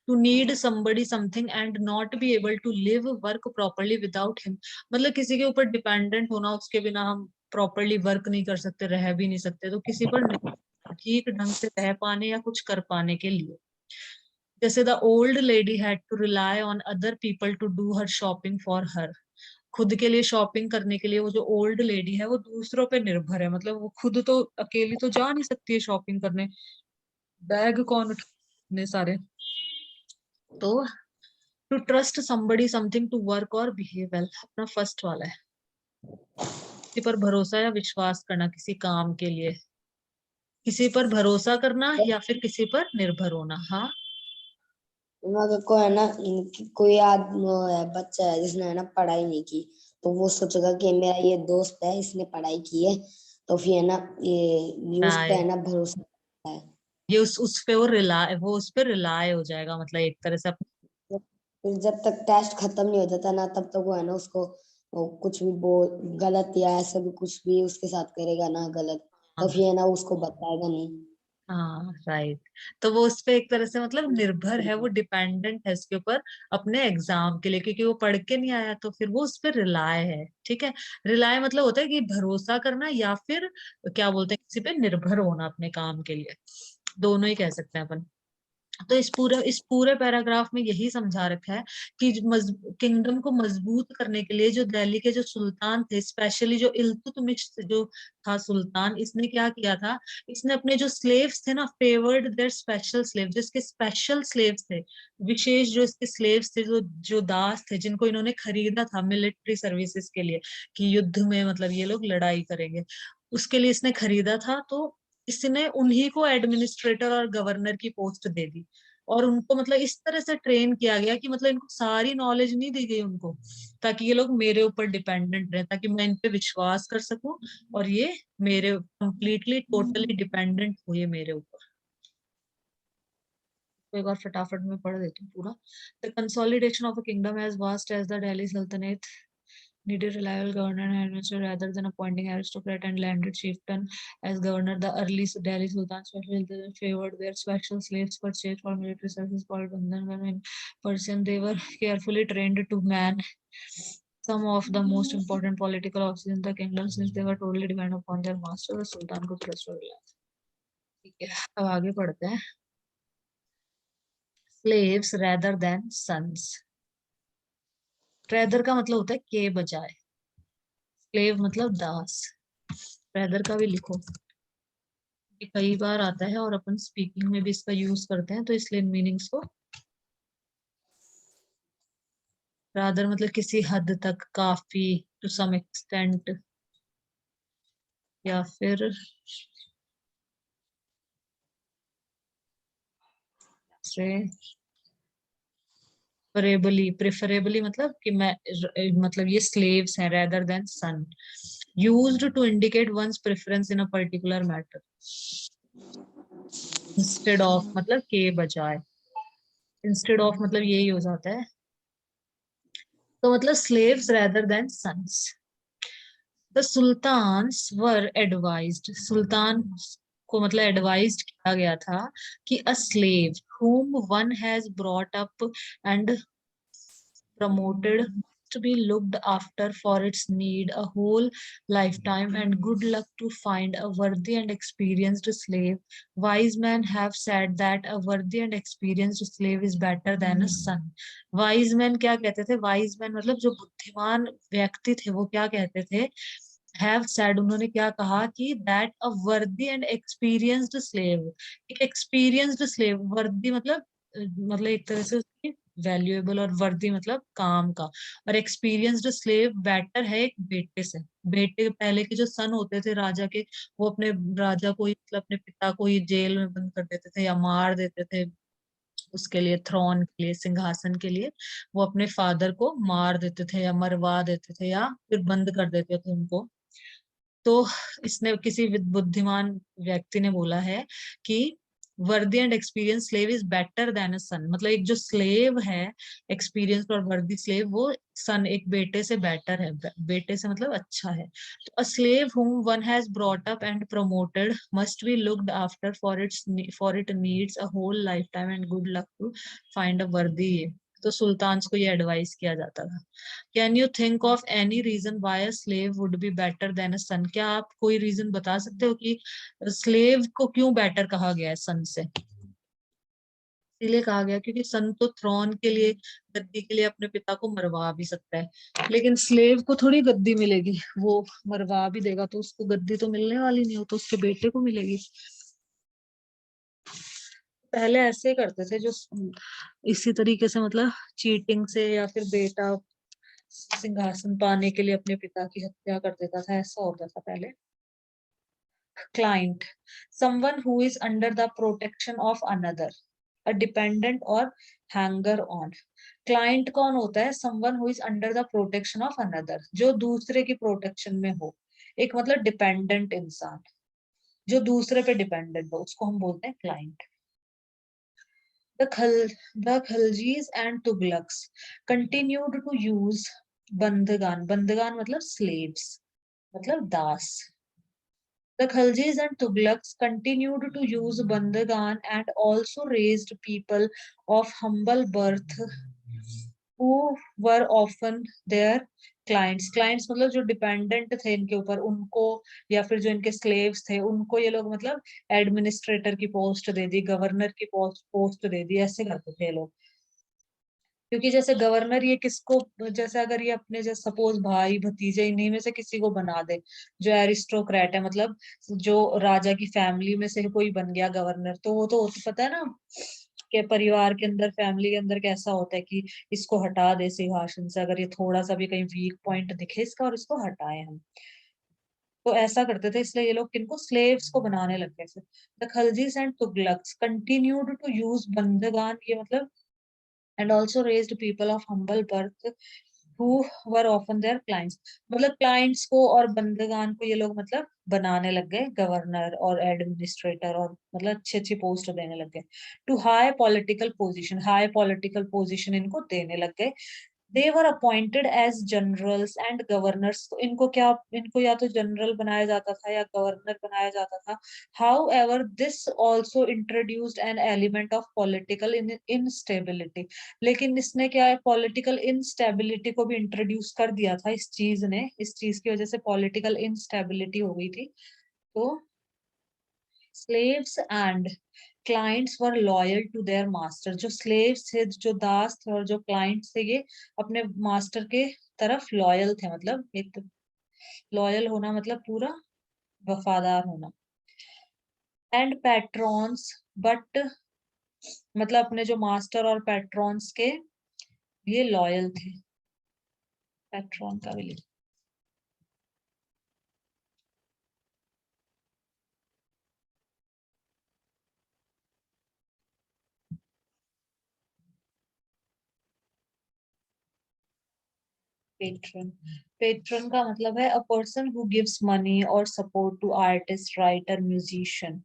To need somebody something and not be able to live work properly without him. मतलब किसी के ऊपर डिपेंडेंट होना, उसके बिना हम प्रॉपरली वर्क नहीं कर सकते, रह भी नहीं सकते. तो किसी पर ठीक ढंग से रह पाने या कुछ कर पाने के लिए, जैसे the old lady had to rely on other people to do her shopping for her. खुद के लिए शॉपिंग करने के लिए वो जो ओल्ड लेडी है वो दूसरों पे निर्भर है, मतलब वो खुद तो अकेली तो जा नहीं सकती है शॉपिंग करने, बैग कौन उठाने सारे. तो to trust somebody something to work और बिहेव वेल, अपना फर्स्ट वाला है, किसी पर भरोसा या विश्वास करना किसी काम के लिए, किसी पर भरोसा करना या फिर किसी पर निर्भर होना. हाँ अगर कोई है ना, कोई आदमी है, बच्चा है जिसने है ना पढ़ाई नहीं की, तो वो सोचेगा कि मेरा ये दोस्त है, इसने पढ़ाई की है, तो फिर है ना ये उस पे है राय, ना भरोसा करता है। ये उस पे वो उस पे रिलाय हो जाएगा, मतलब एक तरह से. फिर जब तक टेस्ट खत्म नहीं हो जाता ना, तब तक वो है ना उसको वो कुछ भी बोल गलत या ऐसा भी कुछ भी उसके साथ करेगा ना गलत, तो हाँ फिर है ना उसको बताएगा नहीं। हाँ राइट. तो वो उस पे एक तरह से मतलब निर्भर है, वो डिपेंडेंट है इसके ऊपर अपने एग्जाम के लिए, क्योंकि वो पढ़ के नहीं आया, तो फिर वो उस पर रिलाय है. ठीक है, रिलाय मतलब होता है कि भरोसा करना या फिर क्या बोलते हैं, किसी पे निर्भर होना अपने काम के लिए, दोनों ही कह सकते हैं अपन. तो इस पूरे पैराग्राफ में यही समझा रखा है कि किंगडम को मजबूत करने के लिए जो दिल्ली के जो सुल्तान थे, स्पेशली जो इल्तुतमिश जो था सुल्तान, इसने क्या किया था, इसने अपने जो स्लेव्स थे ना, फेवर्ड देयर स्पेशल स्लेव, जो इसके स्पेशल स्लेव्स थे, विशेष जो इसके स्लेव्स थे, जो दास थे, जिनको इन्होंने खरीदा था मिलिट्री सर्विसेज के लिए, कि युद्ध में मतलब ये लोग लड़ाई करेंगे, उसके लिए इसने खरीदा था. तो इसने उन्हीं को एडमिनिस्ट्रेटर और गवर्नर की पोस्ट दे दी, और उनको मतलब इस तरह से ट्रेन किया गया कि मतलब इनको सारी नॉलेज नहीं दी गई उनको, ताकि ये लोग मेरे ऊपर डिपेंडेंट रहे, ताकि मैं इन पे विश्वास कर सकूं, और ये मेरे कंप्लीटली टोटली डिपेंडेंट हो ये मेरे ऊपर. तो एक बार फटाफट में पढ़ देती हूँ पूरा. The consolidation of a kingdom as vast as the Delhi सल्तनत needed reliable governor and administrator rather than appointing aristocrat and landed chieftain as governor. The early Delhi Sultans specially favored their special slaves purchased for military services called Bandhan. In Persian, they were carefully trained to man some of the most important political offices in the kingdom since they were totally dependent upon their master, the Sultan को trust हो गया. ठीक है, अब आगे पढ़ते हैं. Slaves rather than sons. Rather का मतलब होता है के बजाय, स्लेव मतलब दास. रैदर का भी लिखो, ये कई बार आता है और अपन स्पीकिंग में भी इसका यूज करते हैं, तो इसलिए मीनिंग्स को, रादर मतलब किसी हद तक, काफी, टू सम एक्सटेंट, या फिर से प्रेफरेबली, प्रेफरेबली मतलब कि मैं मतलब ये स्लेव्स हैं, rather than son. used to indicate one's preference in a particular matter. Instead of मतलब के बजाय, instead of मतलब यही हो जाता है. तो मतलब slaves rather than sons. The sultans were advised, सुल्तान को मतलब एडवाइज्ड किया गया था कि a slave whom one has brought up and promoted to be looked after for its need a whole lifetime, and good luck to find a worthy and experienced slave. Wise men have said that a worthy and experienced slave is better than a son. Wise men क्या कहते थे? Wise men मतलब जो बुद्धिमान व्यक्ति थे वो क्या कहते थे? Have said, उन्होंने क्या कहा कि that a worthy and experienced slave, एक experienced slave, worthy मतलब एक तरह से उसकी वैल्यूएबल, और वर्दी मतलब काम का, और एक्सपीरियंस्ड स्लेव बेटर है एक बेटे से. बेटे पहले के जो सन होते थे राजा के, वो अपने राजा को ही मतलब अपने पिता को ही जेल में बंद कर देते थे या मार देते थे. उसके लिए, थ्रोन के लिए, सिंहासन के लिए वो अपने फादर को मार देते थे या मरवा देते थे या फिर बंद कर देते थे उनको. तो इसने किसी बुद्धिमान व्यक्ति ने बोला है कि worthy and experienced slave is better than a son. मतलब एक जो स्लेव है, एक्सपीरियंस और वर्दी स्लेव, वो सन एक बेटे से बेटर है. बेटे से मतलब अच्छा है. तो a slave whom one has brought up and promoted must be looked after for it needs a whole lifetime and good luck to find a worthy. तो सुल्तान को ये एडवाइस किया जाता था. Can you think of any reason why a slave would be better than a son? क्या आप कोई reason बता सकते हो कि स्लेव को क्यों बेटर कहा गया है सन से? इसलिए कहा गया क्योंकि सन तो थ्रोन के लिए, गद्दी के लिए अपने पिता को मरवा भी सकता है, लेकिन स्लेव को थोड़ी गद्दी मिलेगी. वो मरवा भी देगा तो उसको गद्दी तो मिलने वाली नहीं हो, तो उसके बेटे को मिलेगी. पहले ऐसे करते थे जो इसी तरीके से मतलब चीटिंग से, या फिर बेटा सिंहासन पाने के लिए अपने पिता की हत्या कर देता था, ऐसा होता था पहले. Client, someone who is under the protection of another, a dependent or hanger on. Client कौन होता है? Someone who is under the protection of another, जो दूसरे की प्रोटेक्शन में हो. एक मतलब डिपेंडेंट इंसान, जो दूसरे पे डिपेंडेंट हो, उसको हम बोलते हैं client. The Khaljis and Tughlaqs continued to use बंदगान. बंदगान मतलब slaves, मतलब दास. The Khaljis and Tughlaqs continued to use Bandagan and also raised people of humble birth who were often their clients. Clients मतलब जो dependent थे इनके ऊपर, उनको, या फिर जो इनके स्लेव्स थे उनको ये लोग मतलब एडमिनिस्ट्रेटर की पोस्ट दे दी, गवर्नर की पोस्ट दे दी, ऐसे करते थे ये लोग. क्योंकि जैसे गवर्नर ये किसको, जैसे अगर ये अपने जैसे सपोज भाई भतीजे इन्हीं में से किसी को बना दे, जो एरिस्टोक्रेट है, मतलब जो राजा की फैमिली में से कोई बन गया गवर्नर, तो वो तो पता है ना कि परिवार के अंदर, फैमिली के अंदर कैसा होता है कि इसको हटा दे सिंहासन से अगर ये थोड़ा सा भी कहीं वीक पॉइंट दिखे इसका, और इसको हटाए हम. तो ऐसा करते थे, इसलिए ये लोग किनको, स्लेव्स को बनाने लग गए थे. The Khaljis and Tughlaqs continued to use बंदगान, ये मतलब and also raised people of humble birth who were often their clients. मतलब क्लाइंट्स को और बंदगान को ये लोग मतलब बनाने लग गए गवर्नर और एडमिनिस्ट्रेटर, और मतलब अच्छी अच्छी पोस्ट देने लग गए. To high political position, high political position इनको देने लग गए. They were appointed as generals and governors. तो इनको क्या, इनको या तो जनरल बनाया जाता था या गवर्नर बनाया जाता था. How ever this also introduced an element of political instability. लेकिन इसने क्या है, पॉलिटिकल इनस्टेबिलिटी को भी इंट्रोड्यूस कर दिया था इस चीज ने. इस चीज की वजह से पॉलिटिकल इनस्टेबिलिटी हो गई थी. तो slaves and clients were loyal to their master. जो slaves थे, जो दास थे, और जो clients थे, ये अपने master के तरफ loyal थे. मतलब एक loyal होना मतलब पूरा वफादार होना. And patrons, but मतलब अपने जो master और patrons के ये loyal थे. patron का भी लिख. पेट्रन। पेट्रन का मतलब है a person who gives money और support to artist, writer, musician.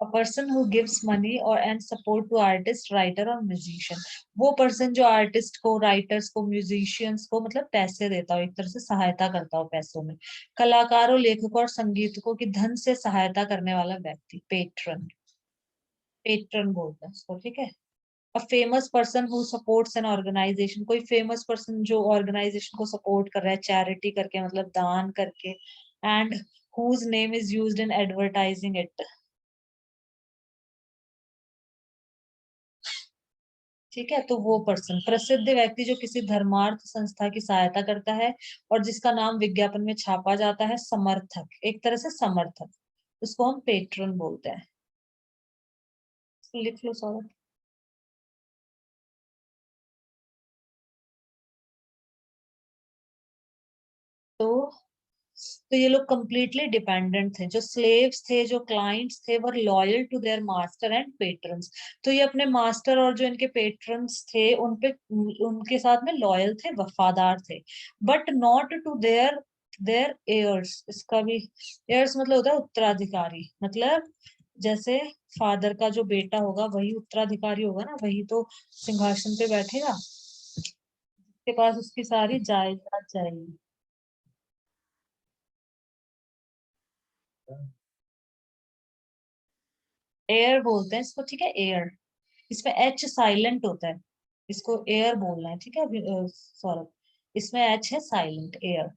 A person who gives money और and support to artist, writer और म्यूजिशियन। वो पर्सन जो आर्टिस्ट को, राइटर्स को, म्यूजिशियंस को मतलब पैसे देता हो, एक तरह से सहायता करता हो पैसों में। कलाकारों, लेखकों और संगीतकों की धन से सहायता करने वाला व्यक्ति पेट्रन। पेट्रन बोलते हैं इसको, ठीक है। A famous person who supports an organisation, कोई फेमस पर्सन जो ऑर्गेनाइजेशन को सपोर्ट कर रहा है, चैरिटी करके मतलब दान करके। And whose name is used in advertising it. ठीक है, तो वो पर्सन प्रसिद्ध व्यक्ति जो किसी धर्मार्थ संस्था की सहायता करता है और जिसका नाम विज्ञापन में छापा जाता है। समर्थक, एक तरह से समर्थक, उसको हम पेट्रन बोलते हैं। इसको लिख लो सौरभ। तो ये लोग कंप्लीटली डिपेंडेंट थे। जो स्लेव्स थे, जो क्लाइंट्स थे, वो loyal to their master and patrons. तो ये अपने मास्टर और जो इनके पेट्रन्स थे उन पे, उनके साथ में लॉयल थे, वफादार थे। But not to their their heirs. इसका भी एयर्स मतलब होता है उत्तराधिकारी। मतलब जैसे फादर का जो बेटा होगा वही उत्तराधिकारी होगा ना, वही तो सिंहासन पे बैठेगा, उसके पास उसकी सारी जायदाद जाएगी। एयर बोलते हैं इसको, ठीक है, एयर। इसमें एच साइलेंट होता है, इसको एयर बोलना है, ठीक है सौरभ। इसमें एच है साइलेंट, एयर।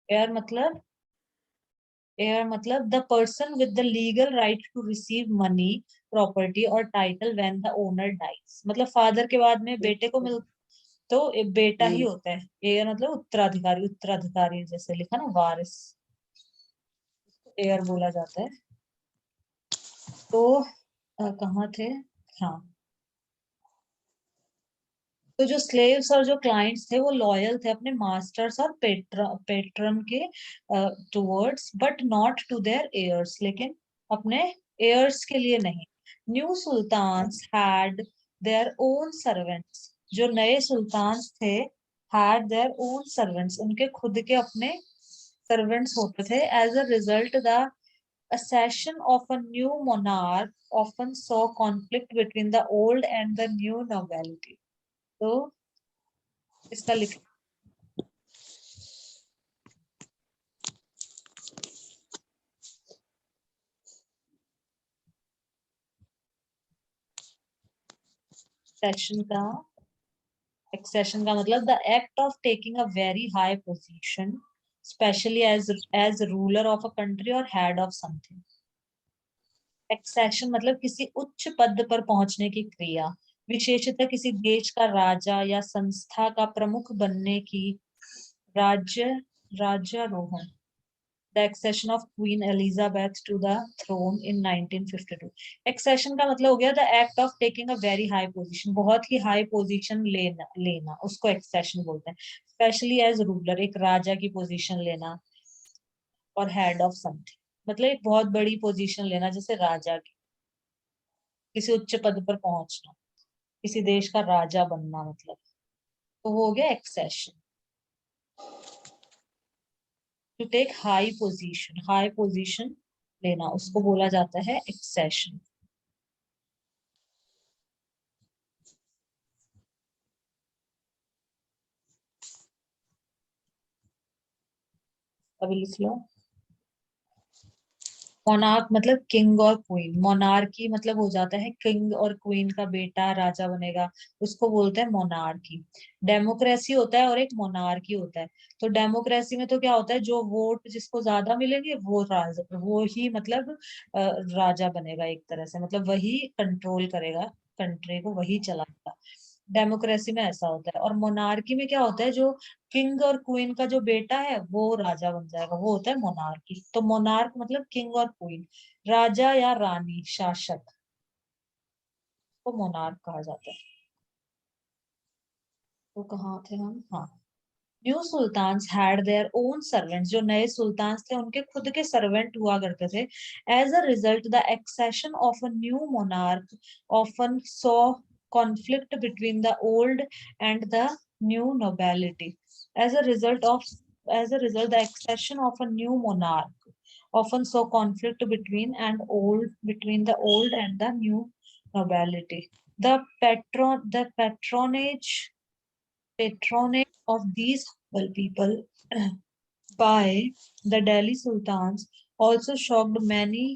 एयर मतलब, एयर मतलब the person with the legal right to receive money, property और title when the owner dies. मतलब फादर के बाद में बेटे को मिल, तो एक बेटा ही होता है। एयर मतलब उत्तराधिकारी, उत्तराधिकारी जैसे लिखा ना, वारिस, एयर बोला जाता है। तो कहाँ थे, हाँ। तो जो स्लेव्स और जो क्लाइंट्स थे वो लॉयल थे अपने मास्टर्स और पेट्रन के towards, but not to their heirs, लेकिन अपने एयर्स के लिए नहीं। New sultans had their own servants. जो नए सुल्तान थे, हैड देयर ओन सर्वेंट्स, उनके खुद के अपने सर्वेंट्स होते थे। As a result the accession of a new monarch often saw conflict between the old and the new nobility। तो इसका लिख, सेशन का, एक्सेशन का मतलब the act of taking a very high position, especially as ruler of a country और head of something. Accession मतलब किसी उच्च पद पर पहुंचने की क्रिया, विशेषतः किसी देश का राजा या संस्था का प्रमुख बनने की। राज्य, राज्यारोहण। The accession of Queen Elizabeth to the throne in 1952। Accession का मतलब हो गया the act of taking a very high position, बहुत ही high position लेना उसको accession बोलते हैं। Especially as ruler, एक राजा की position लेना, और head of something मतलब एक बहुत बड़ी position लेना, जैसे राजा की, किसी उच्च पद पर पहुंचना, किसी देश का राजा बनना, मतलब तो हो गया accession। To take high position, high position लेना, उसको बोला जाता है accession। अभी लिख लो। मोनार्क मतलब किंग और क्वीन। मोनार्की मतलब हो जाता है किंग और क्वीन का बेटा राजा बनेगा, उसको बोलते हैं मोनार्की। डेमोक्रेसी होता है और एक मोनार्की होता है। तो डेमोक्रेसी में तो क्या होता है, जो वोट जिसको ज्यादा मिलेंगे वो राजा, वो ही मतलब राजा बनेगा, एक तरह से मतलब वही कंट्रोल करेगा कंट्री को, वही चलाएगा। डेमोक्रेसी में ऐसा होता है। और मोनार्की में क्या होता है, जो किंग और क्वीन का जो बेटा है वो राजा बन जाएगा, वो होता है मोनार्की। तो मोनार्क मतलब किंग और क्वीन, राजा या रानी, शासक को मोनार्क कहा जाता है। तो कहाँ थे हम, हाँ। New sultans had their own servants, जो नए सुल्तान थे उनके खुद के सर्वेंट हुआ करते थे. As a result the accession of a new monarch often saw conflict between the old and the new nobility. As a result of as a result, the accession of a new monarch often saw conflict between the old and the new nobility. The patronage of these humble people by the Delhi Sultans also shocked many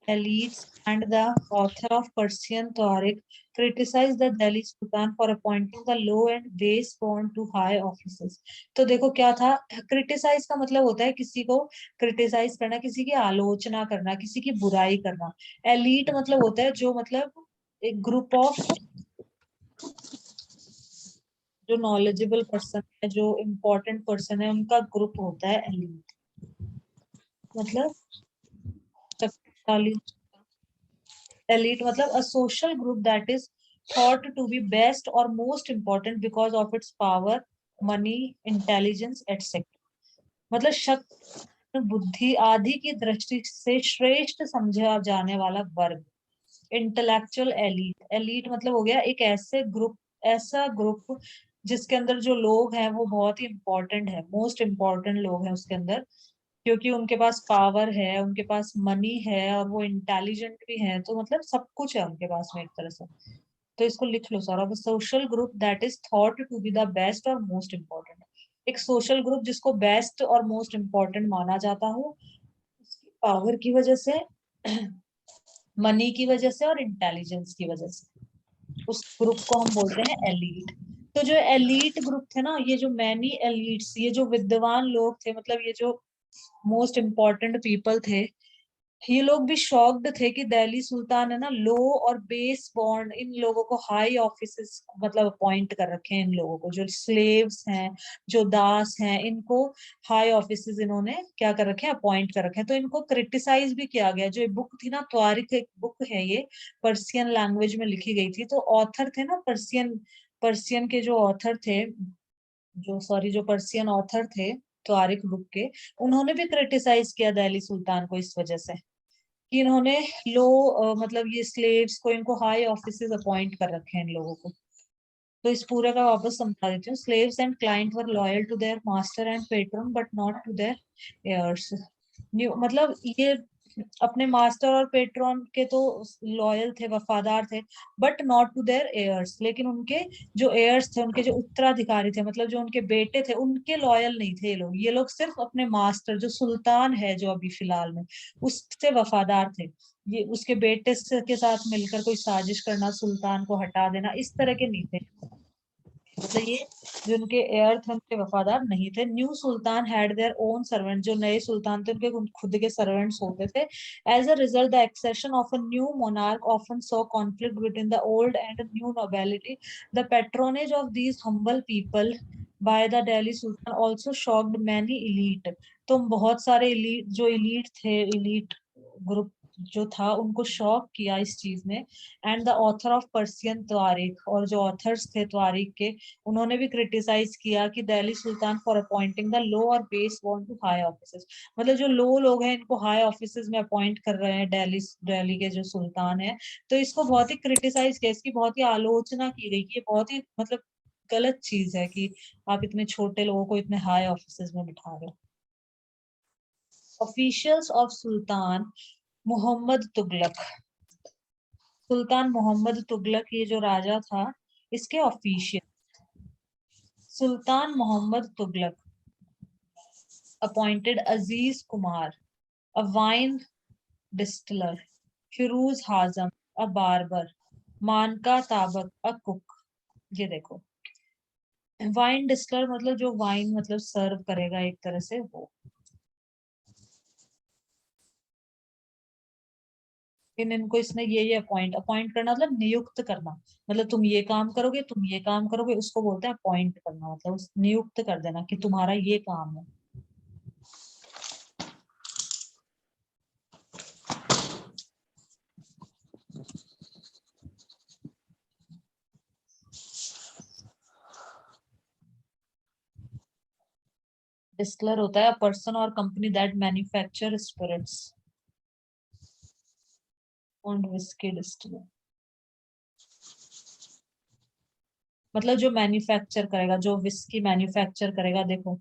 elites, and the author of Persian Tariq criticized the Delhi Sultan for appointing the low and base born to high offices. तो देखो क्या था, criticise का मतलब होता है किसी को क्रिटिसाइज करना, किसी की आलोचना करना, किसी की बुराई करना. एलीट मतलब होता है जो मतलब एक ग्रुप ऑफ जो नॉलेजेबल पर्सन है, जो इम्पोर्टेंट पर्सन है, उनका ग्रुप होता है एलीट. मतलब शक्तिशाली. एलीट मतलब a social group that is thought to be best or most important because of its power, money, intelligence, etc. मतलब शक्ति, बुद्धि आदि की दृष्टि से श्रेष्ठ समझा जाने वाला वर्ग. Intellectual elite. एलीट मतलब हो गया एक ऐसा ग्रुप जिसके अंदर जो लोग हैं वो बहुत ही इंपॉर्टेंट है, मोस्ट इम्पोर्टेंट लोग हैं उसके अंदर, क्योंकि उनके पास पावर है, उनके पास मनी है और वो इंटेलिजेंट भी है, तो मतलब सब कुछ है उनके पास में एक तरह से. तो इसको लिख लो सारा. Social group that is thought to be the best और मोस्ट इम्पोर्टेंट. एक सोशल ग्रुप जिसको बेस्ट और मोस्ट इम्पोर्टेंट माना जाता हो, उसकी पावर की वजह से, मनी की वजह से और इंटेलिजेंस की वजह से, उस ग्रुप को हम बोलते हैं एलीट. तो जो एलीट ग्रुप थे ना, ये जो मैनी एलीट्स, ये जो विद्वान लोग थे, मतलब ये जो मोस्ट इम्पोर्टेंट पीपल थे, ये लोग भी शॉक्ड थे कि दिल्ली सुल्तान है ना लो और बेस बॉर्न इन लोगों को हाई ऑफिसेस मतलब अपॉइंट कर रखे हैं. इन लोगों को जो स्लेव्स हैं, जो दास हैं, इनको हाई ऑफिसेस इन्होंने क्या कर रखे हैं, अपॉइंट कर रखे हैं. तो इनको क्रिटिसाइज भी किया गया. जो बुक थी ना त्वारिख, एक बुक है ये, पर्सियन लैंग्वेज में लिखी गई थी. तो ऑथर थे ना पर्सियन, पर्सियन के जो ऑथर थे, जो पर्सियन ऑथर थे त्वारिख बुक के, उन्होंने भी क्रिटिसाइज किया दिल्ली सुल्तान को इस वजह से कि इन्होंने लो मतलब ये स्लेव्स को, इनको हाई ऑफिसेस अपॉइंट कर रखे हैं इन लोगों को. तो इस पूरे का वापस समझा देती हूँ. Slaves and client were loyal to their master and patron but not to their heirs. New मतलब ये अपने मास्टर और पेट्रॉन के तो लॉयल थे, वफादार थे, but not to their heirs. लेकिन उनके जो एयर्स थे, उनके जो उत्तराधिकारी थे, मतलब जो उनके बेटे थे, उनके लॉयल नहीं थे ये लोग. ये लोग सिर्फ अपने मास्टर जो सुल्तान है जो अभी फिलहाल में, उससे वफादार थे. ये उसके बेटे के साथ मिलकर कोई साजिश करना, सुल्तान को हटा देना, इस तरह के नहीं थे. मतलब ये जो उनके एयर थे उनके वफादार नहीं थे. New Sultan had their own servant, जो नए सुल्तान थे उनके खुद के सर्वेंट्स होते थे. As a result the accession of a new monarch often saw conflict between the old and new nobility. The patronage of these humble people by the Delhi sultan also shocked many elite. तो बहुत सारे elite, जो elite थे, elite group जो था, उनको shock किया इस चीज ने. And the author of Persian त्वारिख, और जो ऑथर्स थे त्वारिख के, उन्होंने भी क्रिटिसाइज किया कि Delhi sultan for appointing the low और base born to high offices. मतलब जो लो लोग हैं इनको हाई ऑफिसेस में अपॉइंट कर रहे हैं दिल्ली दिल्ली के जो सुल्तान है. तो इसको बहुत ही क्रिटिसाइज किया, इसकी बहुत ही आलोचना की गई कि ये बहुत ही मतलब गलत चीज है कि आप इतने छोटे लोगों को इतने हाई ऑफिसेस में बिठा रहे हो. Officials of Sultan Mohammad Tughlaq. सुल्तान मोहम्मद तुगलक, ये जो राजा था, इसके official. Sultan Mohammad Tughlaq appointed Aziz Kumar a wine distiller, Firoz Hajjam a barber, Manka Tabbakh a cook. ये देखो, वाइन डिस्टिलर मतलब जो वाइन मतलब सर्व करेगा एक तरह से वो. इनको इसने ये अपॉइंट अपॉइंट करना मतलब नियुक्त करना. मतलब तुम ये काम करोगे, तुम ये काम करोगे, उसको बोलते हैं अपॉइंट करना. मतलब नियुक्त कर देना कि तुम्हारा ये काम है. डिस्टिलर होता है पर्सन और कंपनी दैट मैन्युफैक्चर स्पिरिट्स और विस्की डिस्टिलर, मतलब जो मैन्युफैक्चर करेगा, जो विस्की मैन्युफैक्चर करेगा, देखो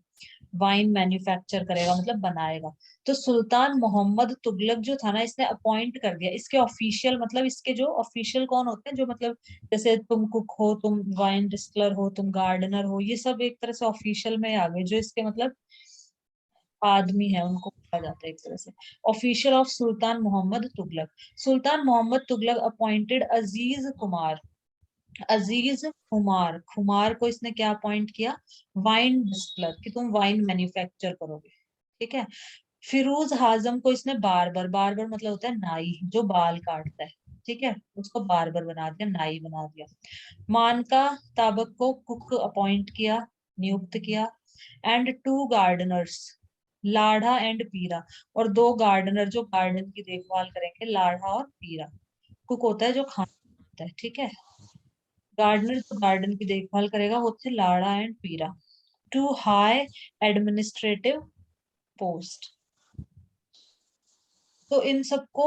वाइन मैन्युफैक्चर करेगा मतलब बनाएगा। तो सुल्तान मोहम्मद तुगलक जो था ना, इसने अपॉइंट कर दिया इसके ऑफिशियल, मतलब इसके जो ऑफिशियल कौन होते हैं, जो मतलब जैसे तुम कुक हो, तुम वाइन डिस्टिलर हो, तुम गार्डनर हो, ये सब एक तरह से ऑफिशियल में आ गए, जो इसके मतलब आदमी है उनको कहा जाता है एक तरह से। Official of Sultan Mohammad Tughlaq, Sultan Mohammad Tughlaq appointed Aziz Kumar, Aziz Khumar, Khumar को इसने क्या अपॉइंट किया, वाइन डिस्टिलर, कि तुम वाइन मैन्युफैक्चर करोगे, ठीक है। फिरोज हाजम को इसने बार्बर, बार्बर मतलब होता है नाई, जो बाल काटता है, ठीक है, उसको बार्बर बना दिया, नाई बना दिया। मानका ताबक को कुक अपॉइंट किया, नियुक्त किया। एंड टू गार्डनर्स, लाढ़ा एंड पीरा, और दो गार्डनर जो गार्डन की देखभाल करेंगे, लाढ़ा और पीरा। कुक होता है जो खाना बनाता है, ठीक है, गार्डनर जो गार्डन की देखभाल करेगा वो थे लाड़ा एंड पीरा। टू हाई एडमिनिस्ट्रेटिव पोस्ट, तो इन सबको,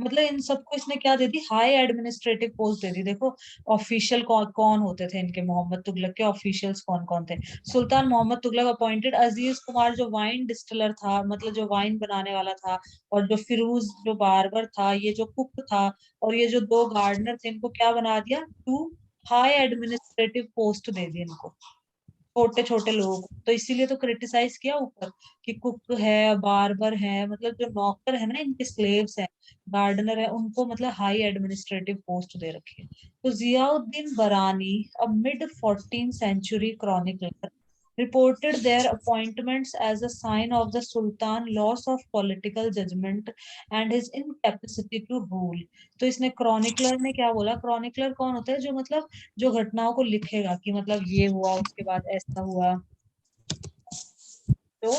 मतलब इन सबको इसने क्या दे दी, हाई एडमिनिस्ट्रेटिव पोस्ट दे दी। देखो ऑफिशियल कौन कौन होते थे इनके, मोहम्मद तुगलक के ऑफिशियल्स कौन कौन थे। सुल्तान मोहम्मद तुगलक अपॉइंटेड अजीज कुमार जो वाइन डिस्टिलर था, मतलब जो वाइन बनाने वाला था, और जो फिरूज जो बार्बर था, ये जो कुक था, और ये जो दो गार्डनर थे, इनको क्या बना दिया, टू हाई एडमिनिस्ट्रेटिव पोस्ट दे दी इनको, छोटे छोटे लोग। तो इसीलिए तो क्रिटिसाइज किया ऊपर कि कुक है, बार्बर है, मतलब जो नौकर है ना, इनके स्लेव्स हैं, गार्डनर है, उनको मतलब हाई एडमिनिस्ट्रेटिव पोस्ट दे रखी है। तो Ziauddin Barani, a mid 14th century chronicler, reported their appointments as a sign of the sultan loss of political judgment and his incapacity to rule। तो इसने क्रॉनिकलर ने क्या बोला, क्रॉनिकलर कौन होता है, जो मतलब जो घटनाओं को लिखेगा कि मतलब ये हुआ, उसके बाद ऐसा हुआ, तो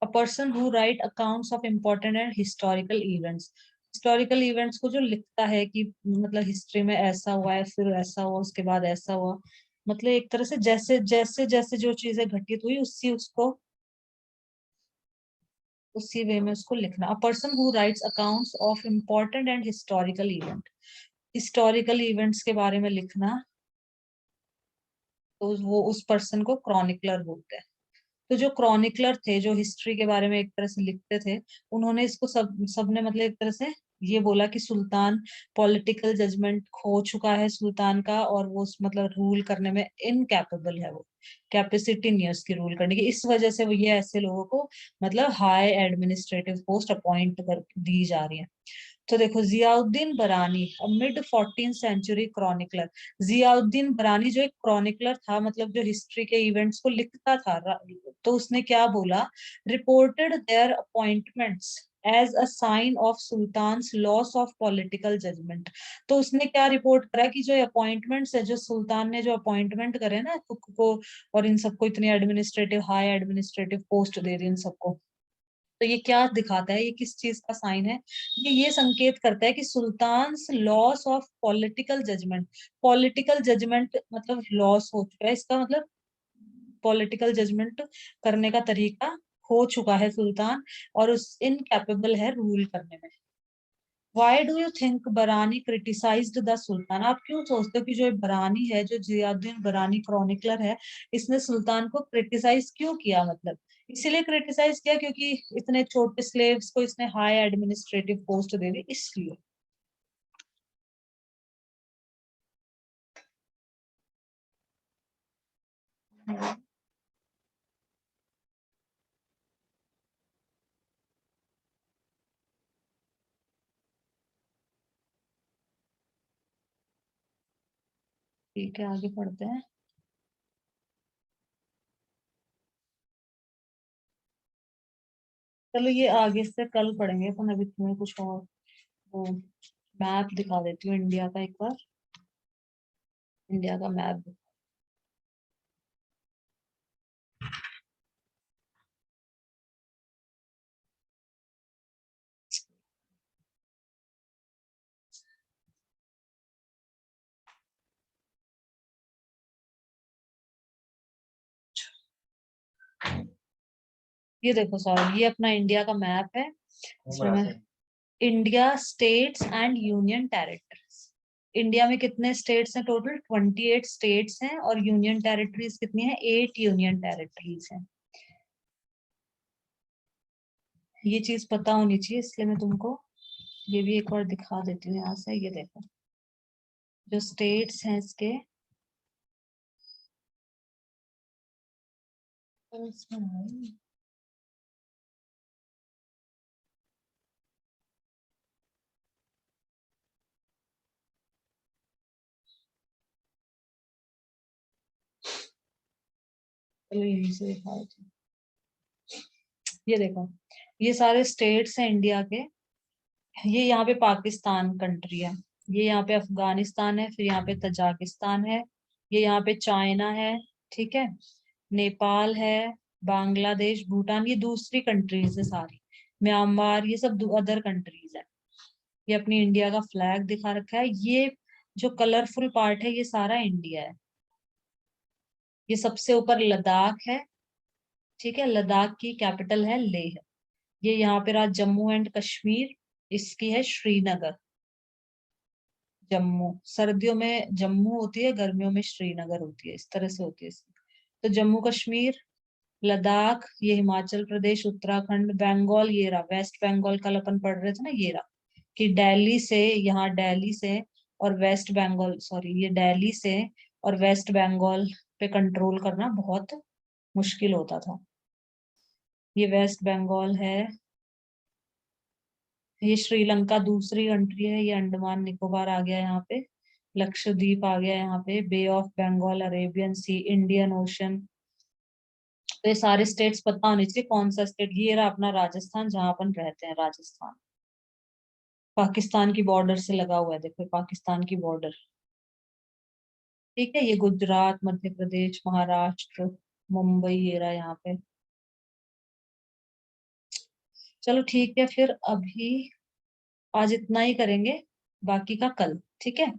a person who write accounts of important and historical events, historical events को जो लिखता है कि मतलब हिस्ट्री में ऐसा हुआ है, फिर ऐसा हुआ, उसके बाद ऐसा हुआ, मतलब एक तरह से जैसे जैसे जैसे जो चीजें घटित हुई उसी उसको उसी वे में उसको लिखना। अ person who rights accounts of important and historical event, historical events के बारे में लिखना, तो वो उस पर्सन को क्रॉनिकलर बोलते हैं। तो जो क्रॉनिकलर थे, जो हिस्ट्री के बारे में एक तरह से लिखते थे, उन्होंने इसको सबने मतलब एक तरह से ये बोला कि सुल्तान पॉलिटिकल जजमेंट खो चुका है सुल्तान का, और वो मतलब रूल करने में इनकैपेबल है, वो कैपेसिटी नहीं है उसकी रूल करने की, इस वजह से वो ये ऐसे लोगों को मतलब हाई एडमिनिस्ट्रेटिव पोस्ट अपॉइंट कर दी जा रही है। तो देखो जियाउद्दीन बरानी, mid 14th century chronicler, Ziauddin बरानी जो एक क्रॉनिकलर था, मतलब जो हिस्ट्री के इवेंट्स को लिखता था, तो उसने क्या बोला, reported their appointments as a sign of sultans loss of political judgement. तो उसने क्या रिपोर्ट करा कि जो अपॉइंटमेंट्स है, जो सुल्तान ने जो अपॉइंटमेंट करे ना कुक को, और इन सबको इतनी एडमिनिस्ट्रेटिव हाई एडमिनिस्ट्रेटिव पोस्ट दे दी इन सबको, तो ये क्या दिखाता है, ये किस चीज का साइन है, ये संकेत करता है कि sultans loss of political judgement, political judgement मतलब लॉस हो चुका है, इसका मतलब पॉलिटिकल जजमेंट करने का तरीका हो चुका है सुल्तान, और उस इनकैपेबल है रूल करने में। वाई डू यू थिंक बरानी क्रिटिसाइज्ड द सुल्तान, आप क्यों सोचते हो कि जो ये बरानी है, जो जियाउद्दीन बरानी क्रॉनिकलर है, इसने सुल्तान को क्रिटिसाइज क्यों किया, मतलब इसीलिए क्रिटिसाइज किया क्योंकि इतने छोटे स्लेव्स को इसने हाई एडमिनिस्ट्रेटिव पोस्ट दे दी, इसलिए। ठीक है, आगे पढ़ते हैं। चलो ये आगे से कल पढ़ेंगे, तो मैं अभी तुम्हें कुछ और वो मैप दिखा देती हूँ इंडिया का एक बार, इंडिया का मैप। ये देखो सॉरी, ये अपना इंडिया का मैप है, इसमें मैं India states and union territories. India में कितने स्टेट्स हैं टोटल? 28 स्टेट्स हैं, और यूनियन टेरिटरीज कितनी है? 8 यूनियन टेरिटरीज हैं। ये चीज पता होनी चाहिए, इसलिए मैं तुमको ये भी एक बार दिखा देती हूँ यहाँ से। ये देखो जो स्टेट्स हैं इसके, चलो यहीं से दिखा देती हूँ। ये देखो, ये सारे स्टेट्स हैं इंडिया के। ये यहाँ पे पाकिस्तान कंट्री है, ये यहाँ पे अफगानिस्तान है, फिर यहाँ पे तजाकिस्तान है, ये यहाँ पे चाइना है, ठीक है, नेपाल है, बांग्लादेश, भूटान, ये दूसरी कंट्रीज है सारी, म्यांमार, ये सब अदर कंट्रीज है। ये अपनी इंडिया का फ्लैग दिखा रखा है। ये जो कलरफुल पार्ट है ये सारा इंडिया है। ये सबसे ऊपर लद्दाख है, ठीक है, लद्दाख की कैपिटल है लेह। ये यहाँ पे रहा जम्मू एंड कश्मीर, इसकी है श्रीनगर। जम्मू सर्दियों में जम्मू होती है, गर्मियों में श्रीनगर होती है, इस तरह से होती है इसकी। तो जम्मू कश्मीर, लद्दाख, ये हिमाचल प्रदेश, उत्तराखंड, बंगाल, ये रहा वेस्ट बंगाल, कल अपन पढ़ रहे थे ना, ये रहा कि दिल्ली से, यहाँ दिल्ली से और वेस्ट बंगाल, सॉरी ये दिल्ली से और वेस्ट बंगाल पे कंट्रोल करना बहुत मुश्किल होता था। ये वेस्ट बंगाल है। ये श्रीलंका दूसरी कंट्री है, ये अंडमान निकोबार आ गया यहाँ पे, लक्षद्वीप आ गया यहाँ पे, Bay of Bengal, Arabian Sea, Indian Ocean. तो ये सारे स्टेट्स पता होने चाहिए कौन सा स्टेट। ये रहा अपना राजस्थान, जहां अपन रहते हैं, राजस्थान पाकिस्तान की बॉर्डर से लगा हुआ है, देखो पाकिस्तान की बॉर्डर, ठीक है। ये गुजरात, मध्य प्रदेश, महाराष्ट्र, मुंबई, ये रहा यहाँ पे। चलो ठीक है, फिर अभी आज इतना ही करेंगे, बाकी का कल, ठीक है।